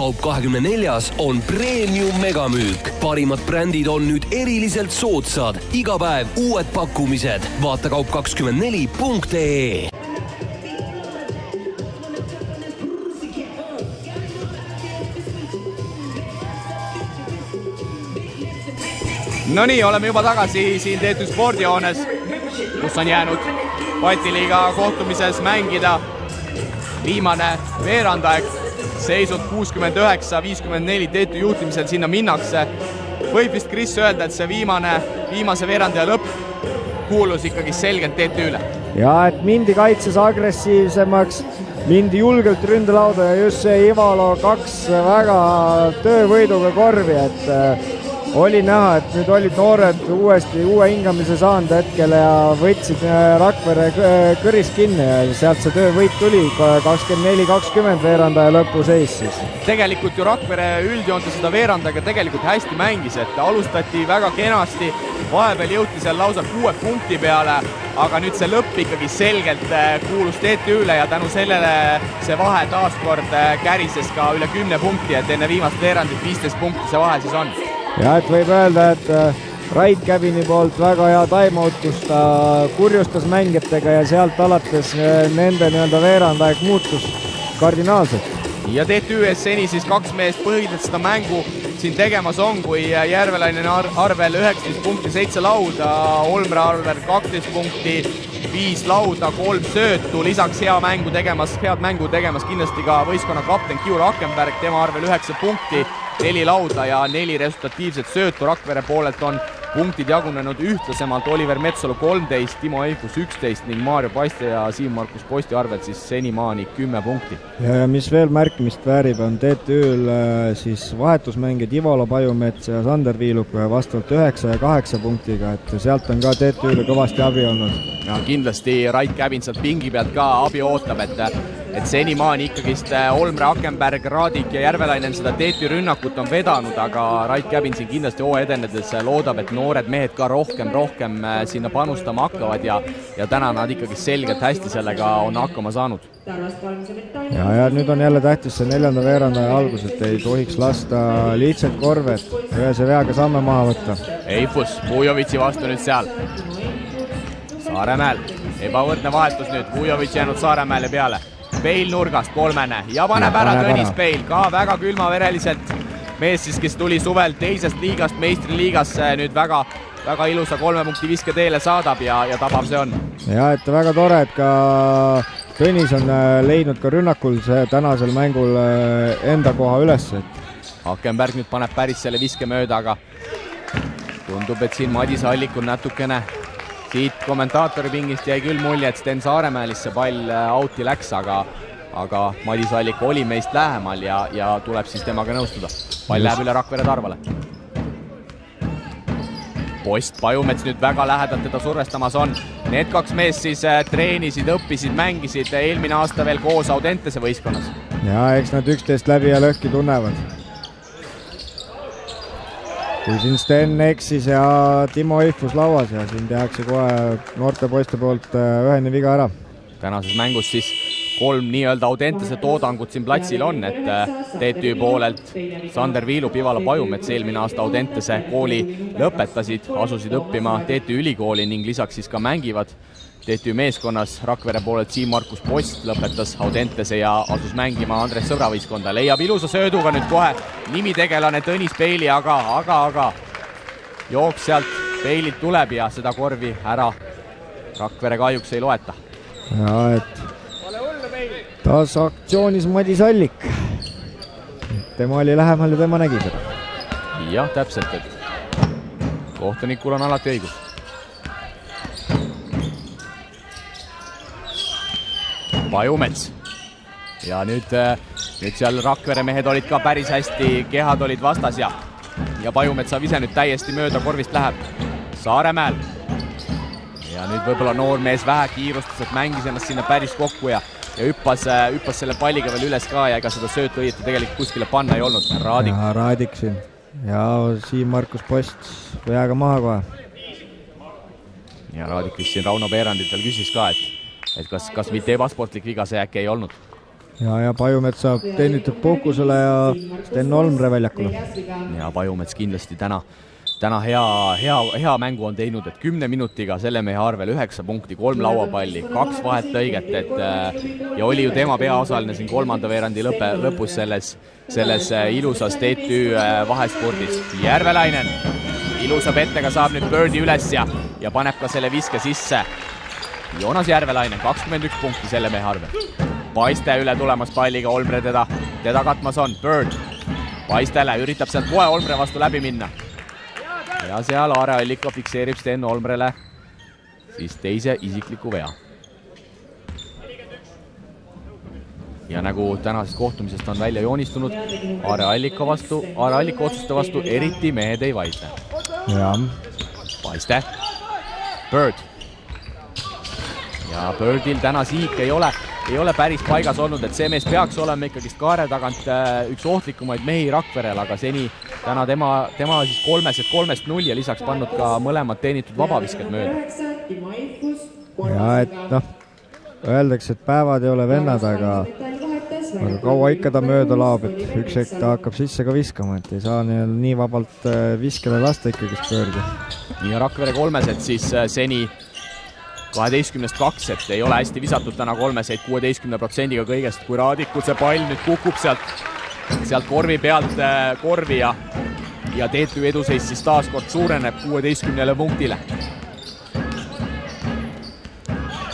Kaup24 on premium megamüük. Parimad brändid on nüüd eriliselt soodsad. Iga päev uued pakkumised. Vaata kaup24.ee. No nii, oleme juba tagasi siin TTÜ spordihoones kus on jäänud Balti liiga kohtumises mängida viimane veerandaeg. Seisud 69-54 TTÜ juhtimisel sinna minnakse. Võib vist Kris öelda, et see viimase veerandaja lõpp kuulus ikkagi selgelt TTÜ-le. Ja, et mindi kaitses agressiivsemaks, mindi julgelt ründelauda ja just see Ivalo 2 väga töövõiduga korvi, et oli näha, et nüüd olid noored uuesti uue hingamise saanud hetkel ja võtsid Rakvere kõris kinni ja sealt see töövõit tuli 24-20 veerandaja lõpuseis siis. Tegelikult ju Rakvere üldjoonte seda veerandaga tegelikult hästi mängis, et alustati väga kenasti, vahepeal jõuti seal lausa 6 punkti peale, aga nüüd see lõpp ikkagi selgelt kuulus TTÜ-le ja tänu sellele see vahe taaskord kärises ka üle 10 punkti, et enne viimast veerandit 15 punkti see vahe siis on. Ja, et võib öelda, et Rait Käbini poolt väga hea time-out, kus ta kurjustas mängijatega ja sealt alates nende veerandaeg muutus kardinaalselt. Ja TTÜ-s seni siis 2 meest põhiliselt seda mängu siin tegemas on, kui Järvelainen arvel 19 punkti, 7 lauda, Olmre arvel 12 punkti, 5 lauda, 3 söötu, lisaks head mängu tegemas kindlasti ka võistkonna kapten Kiur Akenberg, tema arvel 9 punkti, 4 lauda ja 4 resultatiivset söötu. Rakvere poolelt on punktid jagunenud ühtlasemalt, Oliver Metsalu 13, Timo Eifus 11 ning Maarjo Paiste ja Siim-Markus Posti arvelt siis senimaani 10 punkti. Ja mis veel märkimist väärib, on TTÜ-l siis vahetusmängid Ivalo Pajumets ja Sander Viiluk vastavalt 9 ja 8 punktiga, et sealt on ka TTÜ-le kõvasti abi olnud. Ja kindlasti Rait Käbin sealt pingi pealt ka abi ootab, et senimaani ikkagist Olmre, Akenberg, Raadik ja Järvelainen seda TTÜ rünnakut on vedanud, aga Rait Käbin siin kindlasti hoo edenedes loodab, et noored mehed ka rohkem sinna panustama hakkavad ja täna nad ikkagi selgelt hästi sellega on hakkama saanud. Ja nüüd on jälle tähtis see 4. veerandaja algus, et ei tohiks lasta lihtsalt korve, et ühese veaga saame maha võtta. Eifus Vujovitsi vastu nüüd seal. Saaremäel, ebavõrdne vahetus nüüd, Vujovitš jäänud Saaremäele peale. Peil nurgast 3 ja paneb ära Tõnis Peil, ka väga külmavereliselt mees siis, kes tuli suvel teisest liigast meistriliigasse, nüüd väga ilusa 3 punkti viske teele saadab ja tabav see on. Ja, et väga tore, et ka Tõnis on leidnud ka rünnakul tänasel mängul enda koha üles. Akenberg nüüd paneb päris selle viske mööda, aga tundub, et siin Madis Allikul natukene siit kommentaatori pingist jäi küll mulje, et Sten Saaremäelis see pall outi läks, aga Madis Allik oli meist lähemal ja tuleb siis temaga nõustuda. Pall läheb üle Rakvere Tarvale. Post Pajumets nüüd väga lähedalt teda survestamas on. Need 2 mees siis treenisid, õppisid, mängisid eelmine aasta veel koos Audentese võistkonnas. Ja, eks nad üksteist läbi ja lõhki tunnevad. Kui siin Sten eksis ja Timo Eifus lauas ja siin tehakse kohe noorte poiste poolt ühene viga ära. Tänases mängus siis 3 nii-öelda Audentese toodangut siin platsil on, et TTÜ poolelt Sander Viilup, Ivalo Pajumets eelmine aasta Audentese kooli lõpetasid, asusid õppima TTÜ ülikooli ning lisaks siis ka mängivad TTÜ meeskonnas. Rakvere poolelt Siim-Markus Post lõpetas Audentese ja asus mängima Andres Sõbravõistkonda. Leiab ilusa sööduga nüüd kohe nimitegelane Tõnis Peili, aga jooks sealt Peililt tuleb ja seda korvi ära Rakvere kahjuks ei loeta. Ja, et taas aktsioonis Madis Allik. Tema oli lähemal ja tema nägi seda. Jah, täpselt, et kohtunikul on alati õigus. Pajumets. Ja nüüd seal Rakvere mehed olid ka päris hästi, kehad olid vastas ja Pajumets saab ise nüüd täiesti mööda korvist läheb Saaremäel. Ja nüüd võib-olla noor mees vähe kiirustas, et mängis ennast sinna päris kokku ja hüppas selle palliga veel üles ka ja ega seda söötu õieti tegelikult kuskile panna ei olnud. Raadik. Ja, Raadik siin. Ja Siim-Markus Post veaga maha kohe. Ja Raadik vist siin Rauno Peerandit veel küsis ka, et kas mitte ebasportlik viga see äkki ei olnud. Ja Pajumets saab teenitud puhkusele ja Sten Olmre väljakule. Ja Pajumets kindlasti täna hea mängu on teinud, et 10 minutiga selle mehe arvel 9 punkti, 3 lauapalli, 2 vahet lõiget, ja oli ju tema peaosaline siin 3. veerandi lõpus selles ilusas TTÜ vahespurdis. Järvelainen ilusa pettega saab nüüd Birdi üles ja ja paneb ka selle viske sisse. Joonas Järvelainen, 21 punkti selle mehe arve. Paiste üle tulemas palliga, Olmre teda katmas on. Bird Paistele, üritab sealt kohe Olmre vastu läbi minna. Ja seal Aare Alliko fikseerib Sten Olmrele siis teise isikliku vea. Ja nagu tänasest kohtumisest on välja joonistunud, Aare Alliko otsuste vastu eriti mehed ei vaidle. Ja. Paiste, Bird. Ja Birdil täna siik ei ole päris paigas olnud, et see mees peaks olema ikkagist kaare tagant üks ohtlikumaid mehi Rakverel, aga seni täna tema siis 3-0 ja lisaks pannud ka mõlemad teenitud vabavisked mööda. Ja et öeldakse, et päevad ei ole vennad, aga kaua ikka ta mööda laob, et üks hetk ta hakkab sisse ka viskama, et ei saa nii vabalt viskele lasta ikkagist pöördi. Ja Rakvere kolmesed siis seni 12-2, et ei ole hästi visatud täna kolmeseid 16% kõigest, kui Raadikul see pall nüüd kukub sealt korvi pealt korvi ja TTÜ eduseis siis taaskord suureneb 16 punktile.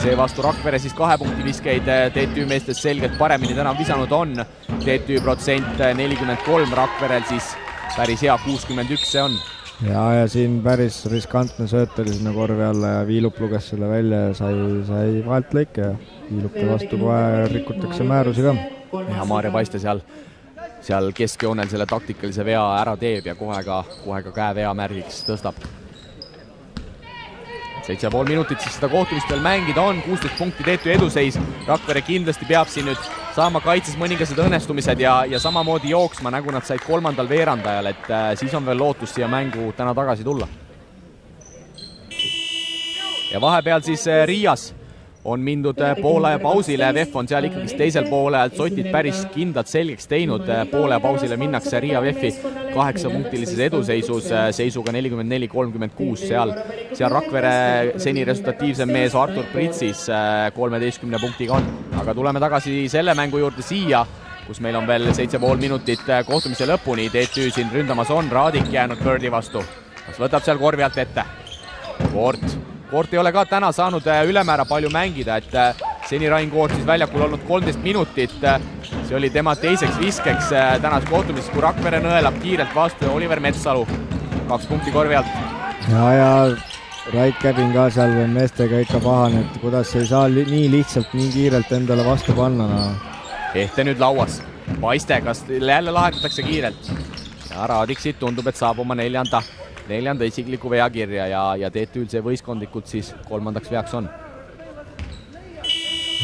Seevastu Rakvere siis 2 punkti viskeid TTÜ meestest selgelt paremini täna visanud on. TTÜ protsent 43, Rakverel siis päris hea 61 see on. Ja siin päris riskantne sööt oli sinna korvi alla ja Viilup luges selle välja ja sai vahelt lõike ja Viilupi vastu kohe rikutakse määrusi ka. Ja Maarja Paiste seal keskjoonel selle taktikalise vea ära teeb ja kohe ka käevea märgiks tõstab. 7,5 minutit siis seda kohtumist veel mängida on, 16 punkti TTÜ eduseis. Rakvere kindlasti peab siin nüüd saama kaitses mõningased õnnestumised ja samamoodi jooksma, nagu nad said 3. veerandajal, et siis on veel lootus siia mängu täna tagasi tulla. Ja vahepeal siis Riias on mindud poole pausile, VEF on seal ikkagi teisel poole, sotid päris kindlalt selgeks teinud, poole pausile minnakse Riia VEF-i 8-punktilises eduseisus seisuga 44-36, seal Rakvere seni resultatiivsem mees Artur Pritsis 13 punktiga on. Aga tuleme tagasi selle mängu juurde siia, kus meil on veel 7,5 minutit kohtumise lõpuni, TTÜ siin ründamas on, Raadik jäänud Birdi vastu. Kas võtab seal korvi alt ette? Koort ei ole ka täna saanud ülemäära palju mängida, et seni Rain Koort siis väljakul olnud 13 minutit. See oli tema teiseks viskeks tänas kohtumises, kui Rakvere nõelab kiirelt vastu ja Oliver Metsalu 2 punkti korvi alt. Ja Rait Käbin ka seal meestega ikka pahane, et kuidas ei saa nii lihtsalt, nii kiirelt endale vastu panna. Ehte nüüd lauas. Paiste, kas jälle lahendatakse kiirelt? Ja Raadik siit tundub, et saab oma neljanda isikliku vea kirja ja TTÜ-l see võistkondlikult siis 3. veaks on.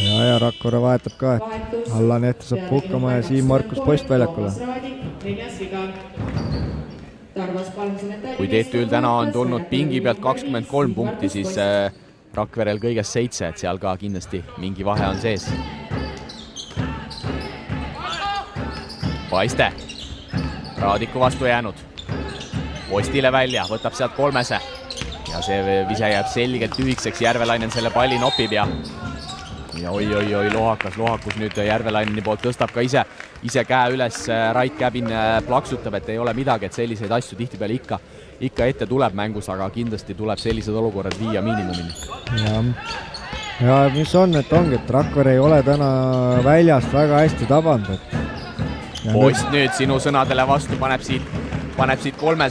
Ja Rakvere vahetab ka, et Allan Ehte saab puhkama ja Siim Markus post väljakule. Kui TTÜ-l täna on tulnud pingi pealt 23 punkti, siis Rakverel kõigest 7, et seal ka kindlasti mingi vahe on sees. Paiste, Raadiku vastu jäänud. Postile välja, võtab sealt 3 ja see vise jääb selgelt tühikseks, Järvelainen selle palli nopib ja oi, lohakus nüüd Järvelaineni poolt tõstab ka ise käe üles, Rait Käbin plaksutab, et ei ole midagi, et selliseid asju tihtipeale ikka ette tuleb mängus, aga kindlasti tuleb sellised olukorrad viia miinimumini. Ja mis on, et ongi, et Rakvere ei ole täna väljast väga hästi tabanud. Post nüüd sinu sõnadele vastu paneb siit 3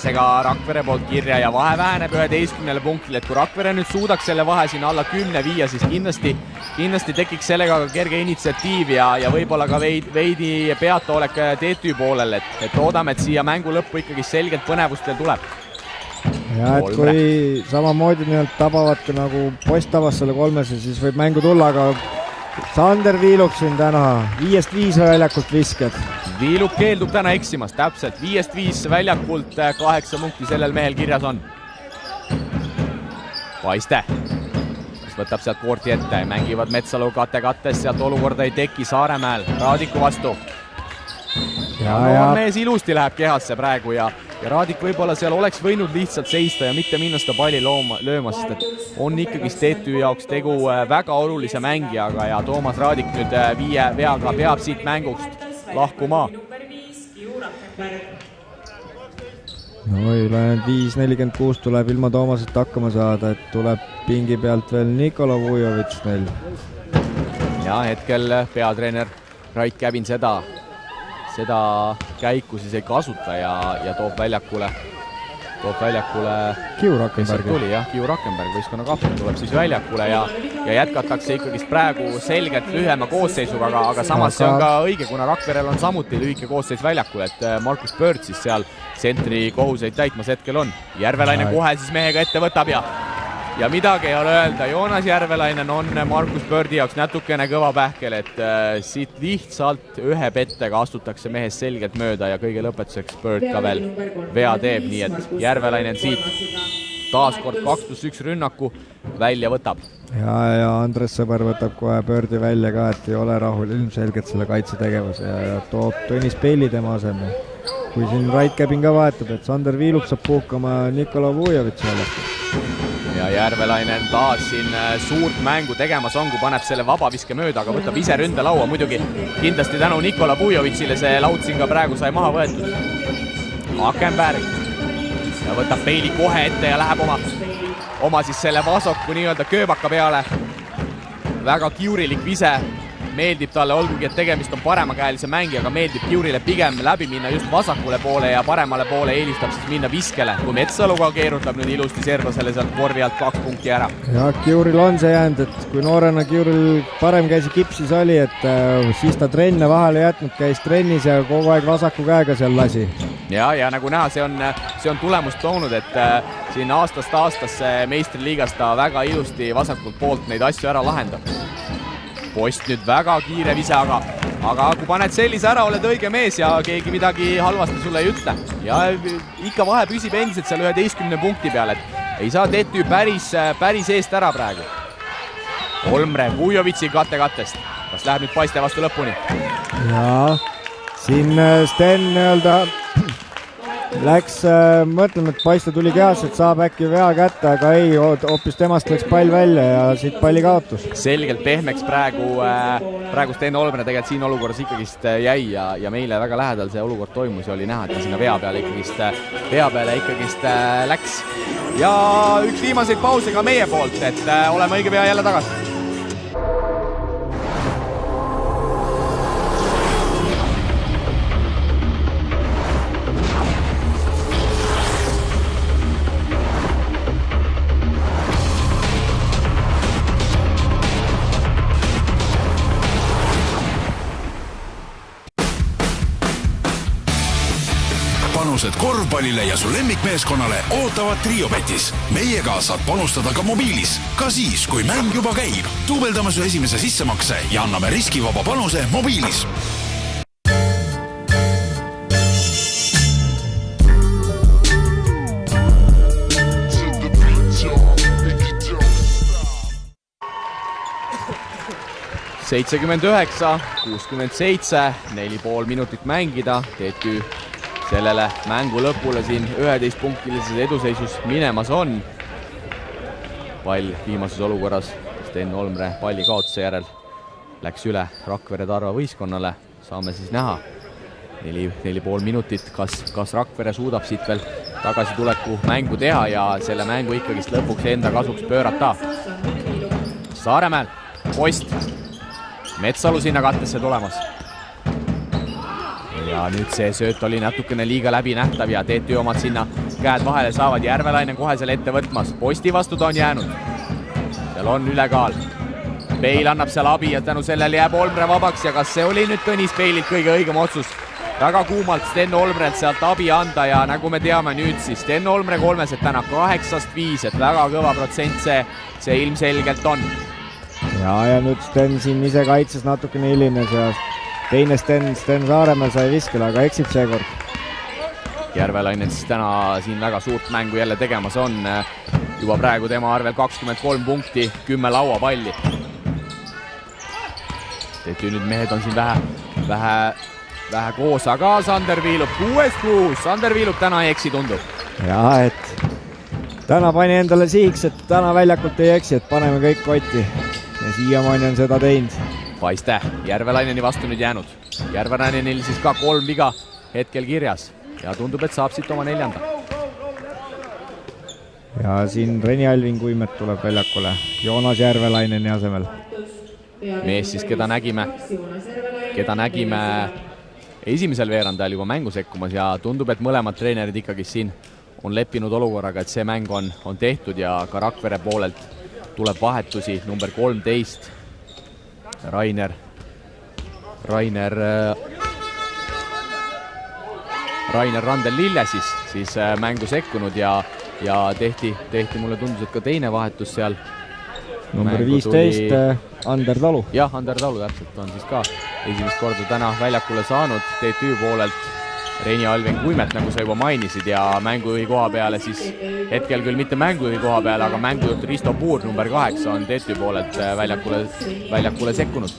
Rakvere poolt kirja ja vahe väheneb 11 punktile, et kui Rakvere nüüd suudaks selle vahe siin alla 10 viia, siis kindlasti tekiks sellega ka kerge initsiatiiv ja võib-olla ka veidi peataolek TTÜ poolel, et loodame, et siia mängu lõppu ikkagi selgelt põnevust veel tuleb. Ja et kui samamoodi tabavad ka nagu post tabas selle 3, siis võib mängu tulla, aga Sander Viilup siin täna 5-5 väljakult visked. Viilup keeldub täna eksimas, täpselt 5-5 väljakult 8 punkti sellel mehel kirjas on. Paiste, kes võtab sealt Koorti ette, mängivad Metsalu kattes, sealt olukorda ei teki Saaremäel, Raadiku vastu. Ja mees ilusti läheb kehasse praegu ja Raadik võib-olla seal oleks võinud lihtsalt seista ja mitte minna seda palli lööma, sest et on ikkagi TTÜ jaoks tegu väga olulise mängijaga ja Toomas Raadik nüüd 5 veaga peab siit mängust lahkuma. no ülejäänud 5.46 tuleb ilma Toomasest hakkama saada, et tuleb pingi pealt veel Nikola Vujovitš neil. Ja hetkel peatreener Rait Kävin seda käiku siis ei kasuta ja toob väljakule Kiu Rakenberg. Kiu Rakenberg, võistkonna kapten tuleb siis väljakule ja jätkatakse ikkagist praegu selgelt lühema koosseisuga, aga samas see on ka õige, kuna Rakverel on samuti lühike koosseis väljakul, et Markus Pöörd siis seal sentri kohuseid täitmas hetkel on. Järvelainen kohe siis mehega ette võtab ja midagi ei ole öelda, Joonas Järvelainen on Markus Pöördi jaoks natukene kõva pähkel, et siit lihtsalt ühe pettega astutakse mehest selgelt mööda ja kõige lõpetuseks Pöörd ka veel vea teeb, nii et Järvelainen siit taaskord 2+1 rünnaku välja võtab. Ja Andres Sõber võtab kohe Pöördi välja ka, et ei ole rahul ilmselgelt selle kaitsetegevuse ja toob Tõnis Peili tema asemel. Kui siin Rait Käbin ka vahetab, et Sander Viilup saab puhkama Nikola Vujovitši jälle. Ja Järvelainen taas siin suurt mängu tegemas on, kui paneb selle vabaviske mööda, aga võtab ise ründelaua muidugi. Kindlasti tänu Nikola Vujovitšile see laud siin ka praegu sai maha võetud. Akenberg ja võtab Peili kohe ette ja läheb oma siis selle vasaku nii-öelda kööbaka peale. Väga kiurilik vise. Meeldib talle, olgugi, et tegemist on paremakäelise mängi, aga meeldib Kiurile pigem läbi minna just vasakule poole ja paremale poole eelistab siis minna viskele. Kui Metsaluga keerutab nüüd ilusti Servasele sealt korvi alt 2 punkti ära. Ja Kiuril on see jäänud, et kui noorena Kiuril parem käsi kipsis oli, et siis ta trenne vahele jätnud, käis trennis ja kogu aeg vasaku käega seal lasi. Ja nagu näha, see on tulemust toonud, et siin aastast aastasse meistriliigas ta väga ilusti vasakult poolt neid asju ära lahendab. Post nüüd väga kiire vise, aga kui paned sellise ära, oled õige mees ja keegi midagi halvasti sulle ei ütle. Ja ikka vahe püsib endiselt seal 11 punkti peal, et ei saa Tetü päris eest ära praegu. Olmre Vujovitši kattest. Kas läheb nüüd Paiste vastu lõpuni? Ja siin Sten läks, mõtleme, et Paiste tuli kehasse, et saab äkki vea kätte, aga ei, hoopis temast läks pall välja ja siit palli kaotus. Selgelt pehmeks praegu Sten Olmre tegelikult siin olukorras ikkagist jäi ja meile väga lähedal see olukord toimus ja oli näha, et sinna vea peale ikkagist läks. Ja üks viimaseid pause ka meie poolt, et oleme õige pea jälle tagasi. Panused korvpallile ja su lemmikmeeskonnale ootavad Triobetis. Meiega saad panustada ka mobiilis, ka siis, kui mäng juba käib. Duubeldame su esimese sissemakse ja anname riskivaba panuse mobiilis. –69, 67, 4,5 minutit mängida, Tetü sellele mängu lõpule siin 11-punktilises eduseisus minemas on. Pall viimases olukorras Sten Olmre palli kaotuse järel läks üle Rakvere Tarva võistkonnale. Saame siis näha 4,5 minutit, kas Rakvere suudab siit veel tagasituleku mängu teha ja selle mängu ikkagist lõpuks enda kasuks pöörata. Saaremäel, Post, Metsalu sinna kattesse tulemas. Ja nüüd see sööt oli natukene liiga läbinähtav ja Tetü omad sinna käed vahele saavad. Järvelainen kohe selle ette võtmas. Posti vastu ta on jäänud. Seal on ülekaal. Peil annab seal abi ja tänu sellele jääb Olmre vabaks ja kas see oli nüüd Tõnis Peililt kõige õigem otsus? Väga kuumalt Sten Olmrelt sealt abi anda ja nagu me teame nüüd siis Sten Olmre 3, et täna 8-5, et väga kõva protsent see ilmselgelt on. Ja nüüd Sten siin ise kaitses natukene hilines ja teine Sten Saaremäel sai viskele, aga eksib seekord. Järvelainen siis täna siin väga suurt mängu jälle tegemas on. Juba praegu tema arvel 23 punkti, 10 lauapalli. Tetü nüüd mehed on siin vähe koos, aga Sander Viilup 6+6. Sander Viilup täna ei eksi, tundub. Ja, et täna pani endale sihiks, et täna väljakult ei eksi, et paneme kõik kotti. Ja siiamaani on seda teinud. Paiste, Järvelaineni vastu nüüd jäänud. Järvelainenil siis ka 3 viga hetkel kirjas ja tundub, et saab siit oma 4. ja siin Reni Alvin Kuimet tuleb väljakule Joonas Järvelaineni asemel. Mees siis, keda nägime esimesel veerandajal juba mängu sekkumas ja tundub, et mõlemad treenerid ikkagi siin on leppinud olukorraga, et see mäng on tehtud ja ka Rakvere poolelt tuleb vahetusi. Number 13 Rainer Randel Lille siis mängu sekkunud ja tehti mulle tundus, et ka teine vahetus seal. Number 15 Ander Talu. Jah, Ander Talu täpselt on siis ka esimest korda täna väljakule saanud. TTÜ poolelt Reni Alvin Kuimet, nagu sa juba mainisid, ja mängujuhi koha peale siis hetkel küll mitte mängujuhi koha peale, aga mängujuht Risto Puur, number 8 on TTÜ poolelt väljakule sekkunud.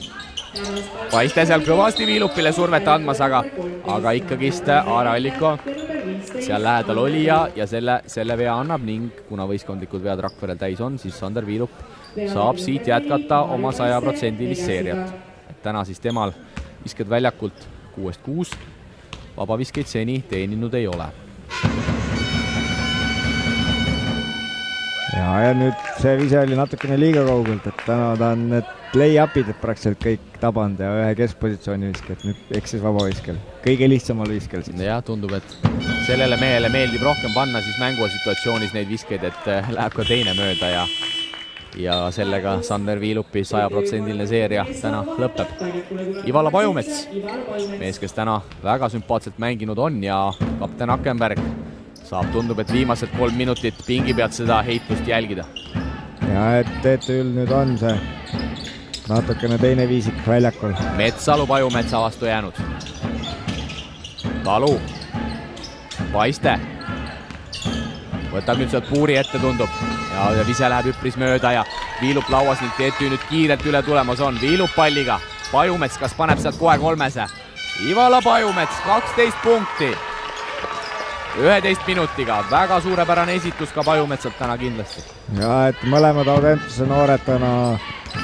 Paiste seal kõvasti Viilupile survet andmas, aga ikkagist Aaralliko seal lähedal oli ja selle vea annab ning kuna võistkondlikud vead Rakverel täis on, siis Sander Viilup saab siit jätkata oma 100% seeriat. Täna siis temal visked väljakult 6-6, vabaviskeid seni teeninud ei ole. Ja nüüd see vise oli natukene liiga kaugelt, et täna ta on need lay-upid praktiliselt kõik tabanud ja ühe keskpositsiooni viskel, nüüd eksis vabaviskel. Kõige lihtsamal viskel siis. Ja tundub, et sellele mehele meeldib rohkem panna siis mängusituatsioonis neid viskeid, et läheb ka teine mööda ja sellega Sander Viilupi 100% seeria täna lõpeb. Ivala Pajumets, mees, kes täna väga sümpaatselt mänginud on ja kapten Akenberg saab, tundub, et viimased 3 minutit pingi pealt seda heitlust jälgida. Ja et TTÜ-l nüüd on see natukene teine viisik väljakul. Metsalu Pajumetsa vastu jäänud. Talu, Paiste võtab nüüd sealt Puuri ette, tundub, ja vise läheb üpris mööda ja Viilup lauas ning TTÜ nüüd kiirelt üle tulemas on. Viilup palliga, Pajumets, kas paneb sealt kohe 3? Ivala Pajumets, 12 punkti 11 minutiga, väga suurepärane esitus ka Pajumetsalt täna kindlasti. Ja et mõlemad Audentuse noored täna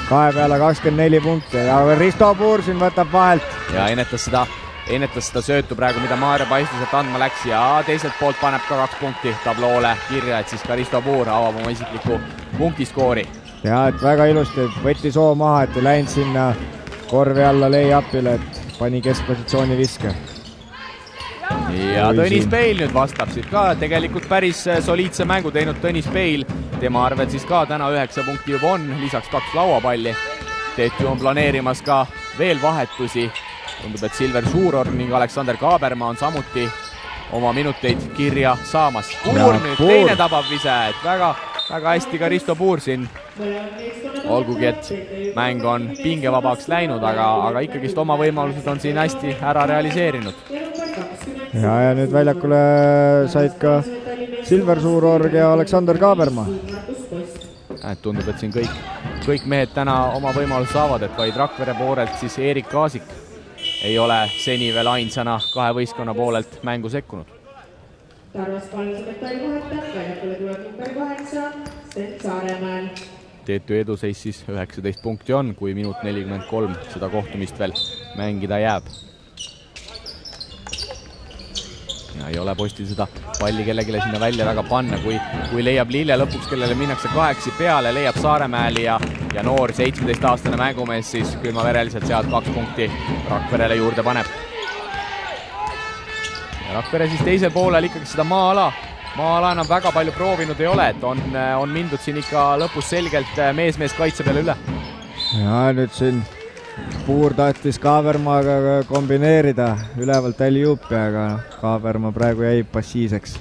2 peale 24 punkti ja Risto Puur siin võtab vahelt. Ja ennetas seda söötu praegu, mida Maarja Paistuselt andma läks ja teiselt poolt paneb ka 2 punkti tabloole kirja, et siis ka Risto Puur avab oma isikliku punktiskoori. Ja et väga ilusti võttis hoo maha, et ei läinud sinna korvi alla lay-upile, et pani keskpositsiooni viske. Ja Tõnis Peil nüüd vastab siit ka, tegelikult päris soliidse mängu teinud Tõnis Peil. Tema arvel siis ka täna 9 punkti juba on, lisaks 2 lauapalli. TTÜ on planeerimas ka veel vahetusi. Tundub, et Silver Suurorg ning Aleksander Kaabermaa on samuti oma minuteid kirja saamas. Puur nüüd teine tabab vise, et väga hästi ka Risto Puur siin. Olgugi, et mäng on pingevabaks läinud, aga ikkagist oma võimalused on siin hästi ära realiseerinud. Ja nüüd väljakule said ka Silver Suurorg ja Aleksander Kaabermaa. Tundub, et siin kõik mehed täna oma võimalus saavad, et vaid Rakvere poolelt siis Erik Kaasik ei ole seni veel ainsana 2 võistkonna poolelt mängu sekkunud. TTÜ eduseis siis 19 punkti on, kui minut 43 seda kohtumist veel mängida jääb. Ja ei ole postil seda palli kellegile sinna välja väga panna, kui leiab Lille lõpuks, kellele minnakse 8 peale, leiab Saaremäeli ja noor 17-aastane mängumees siis külmavereliselt sealt 2 punkti Rakverele juurde paneb. Ja Rakvere siis teisel poolel ikkagi seda maa-ala enam väga palju proovinud ei ole, et on mindud siin ikka lõpus selgelt mees kaitse peale üle. Ja nüüd siin Puur tahtis Kaabermaaga kombineerida ülevalt Älijuupi, aga Kaabermaa praegu jäi passiivseks.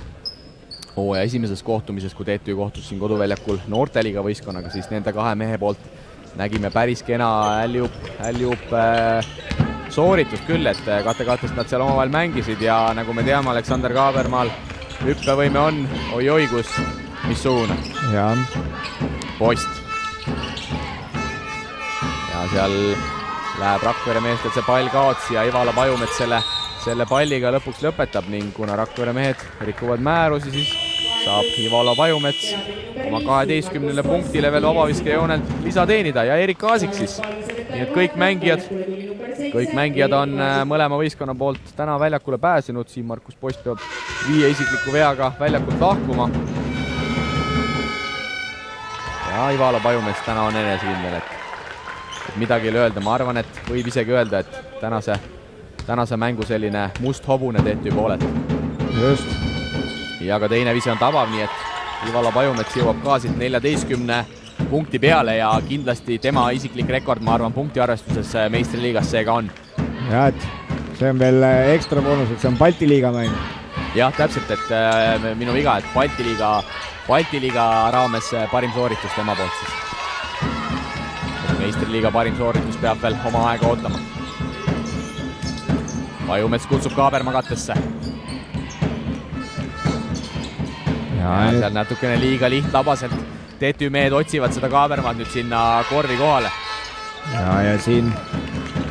Ja esimeses kohtumises, kui TTÜ kohtus siin koduväljakul noorteliga võistkonnaga, siis nende 2 mehe poolt nägime päris kena Älijuup sooritust küll, et kate-katest nad seal omavahel mängisid ja nagu me teame, Aleksander Kaabermaal hüppevõime on, oi, missugune. Ja. Post. Ja seal läheb Rakvere meestelt see pall kaotsi ja Ivala Pajumets selle palliga lõpuks lõpetab ning kuna Rakvere mehed rikuvad määrusi, siis saab Ivala Pajumets oma 12 punktile veel vabaviskejoonelt lisa teenida ja Erik Kaasik siis. Nii et kõik mängijad on mõlema võistkonna poolt täna väljakule pääsenud. Siin Markus Post peab 5 isikliku veaga väljakult lahkuma. ja Ivala Pajumets täna on enesekindel, et midagi ei ole öelda. Ma arvan, et võib isegi öelda, et tänase mängu selline must hobune TTÜ poolelt. Just. Ja ka teine vise on tabav, nii et Ivala Pajumets jõuab ka siit 14 punkti peale ja kindlasti tema isiklik rekord, ma arvan, punktiarvestuses meistriliigas seega on. Ja, et see on veel ekstra boonus, et see on Balti liiga mäng. Jah, täpselt, et minu viga, et Balti liiga raames parim sooritus tema poolt siis. Meistriliiga parim sooritus peab veel oma aega ootama. Pajumets kutsub Kaaberma kattesse. Ja seal natukene liiga lihtlabaselt. TTÜ mehed otsivad seda Kaabermaad nüüd sinna korvi kohale. Ja siin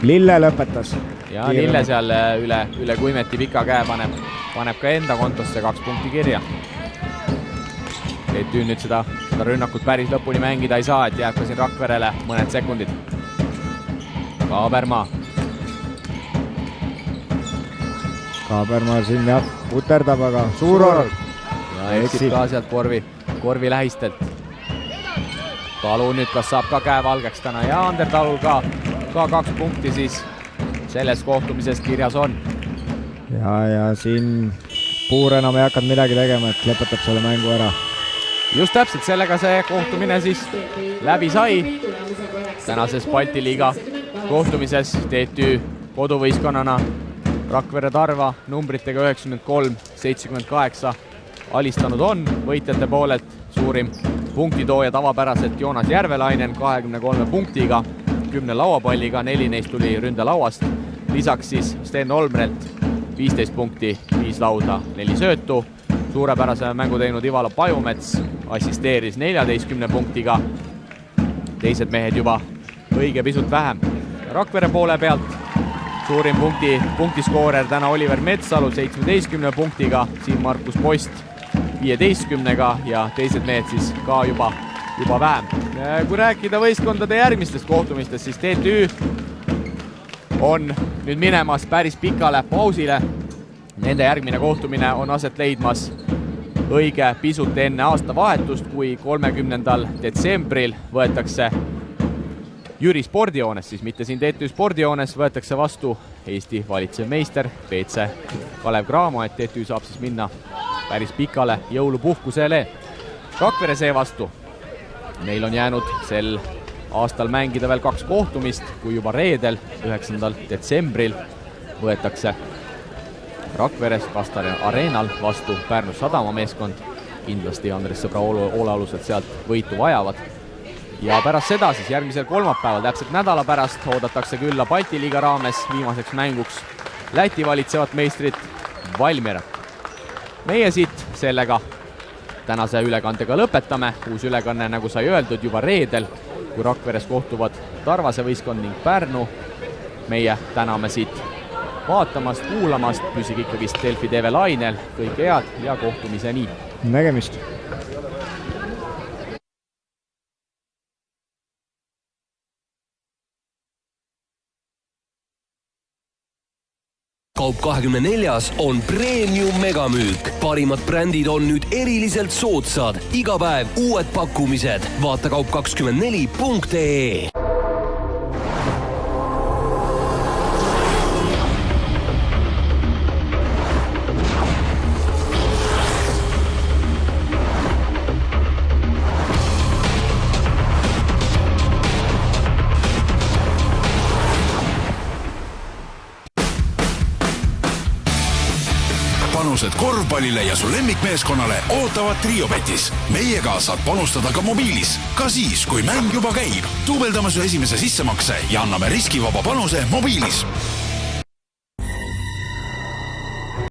Lille lõpetas. Ja Lille seal üle Kuimeti pika käe paneb ka enda kontosse 2 punkti kirja. TTÜ nüüd seda rünnakut päris lõpuni mängida ei saa, et jääb ka siin Rakverele mõned sekundid. Kaaberma siin jah, puterdab, aga suur org. Ja eksib ka sealt korvi lähistelt. Talu nüüd kas saab ka käe valgeks täna ja Ander Talul ka 2 punkti siis selles kohtumises kirjas on. Ja siin Puur enam ei hakanud midagi tegema, et lõpetab selle mängu ära. Just täpselt, sellega see kohtumine siis läbi sai. Tänases Balti liiga kohtumises TTÜ koduvõistkonnana Rakvere Tarva numbritega 93-78 alistanud on võitjate poolelt suurim punktitooja tavapäraselt Joonas Järvelainen 23 punktiga, 10 lauapalliga, 4 neist tuli ründelauast. Lisaks siis Sten Olmrelt 15 punkti, 5 lauda, 4 söötu. Suurepärase mängu teinud Ivala Pajumets assisteeris 14 punktiga. Teised mehed juba õige pisut vähem. Rakvere poole pealt suurim punktiskoorer täna Oliver Metsalu 17 punktiga, siin Markus Post 15-ga ja teised mehed siis ka juba vähem. Kui rääkida võistkondade järgmistest kohtumistest, siis TTÜ on nüüd minemas päris pikale pausile. Nende järgmine kohtumine on aset leidmas õige pisut enne aastavahetust, kui 30. detsembril võetakse Jüri spordijoones, siis mitte siin TTÜ spordijoones, võetakse vastu Eesti valitsev meister BC Kalev Cramo, et TTÜ saab siis minna päris pikale jõulupuhkusele. Rakvere seevastu. Neil on jäänud sel aastal mängida veel 2 kohtumist, kui juba reedel 9. detsembril võetakse Rakveres Kastar Areenal vastu Pärnu Sadama meeskond. Kindlasti Andres Sõbra hoolealused sealt võitu vajavad. Ja pärast seda siis järgmisel kolmapäeval, täpselt nädala pärast, oodatakse külla Balti liiga raames viimaseks mänguks Läti valitsevat meistrit Valmierat. Meie siit sellega tänase ülekandega lõpetame. Uus ülekanne, nagu sai öeldud, juba reedel, kui Rakveres kohtuvad Tarvase võistkond ning Pärnu. Meie täname siit vaatamast, kuulamast, püsige ikkagi Delfi TV lainel. Kõike head ja kohtumiseni. Nägemist! Kaup24 on Premium megamüük. Parimad brändid on nüüd eriliselt soodsad. Iga päev uued pakkumised. Vaata kaup24.ee. Panused korvpallile ja su lemmikmeeskonnale ootavad Triobetis. Meiega saad panustada ka mobiilis, ka siis, kui mäng juba käib. Duubeldame su esimese sissemakse ja anname riskivaba panuse mobiilis.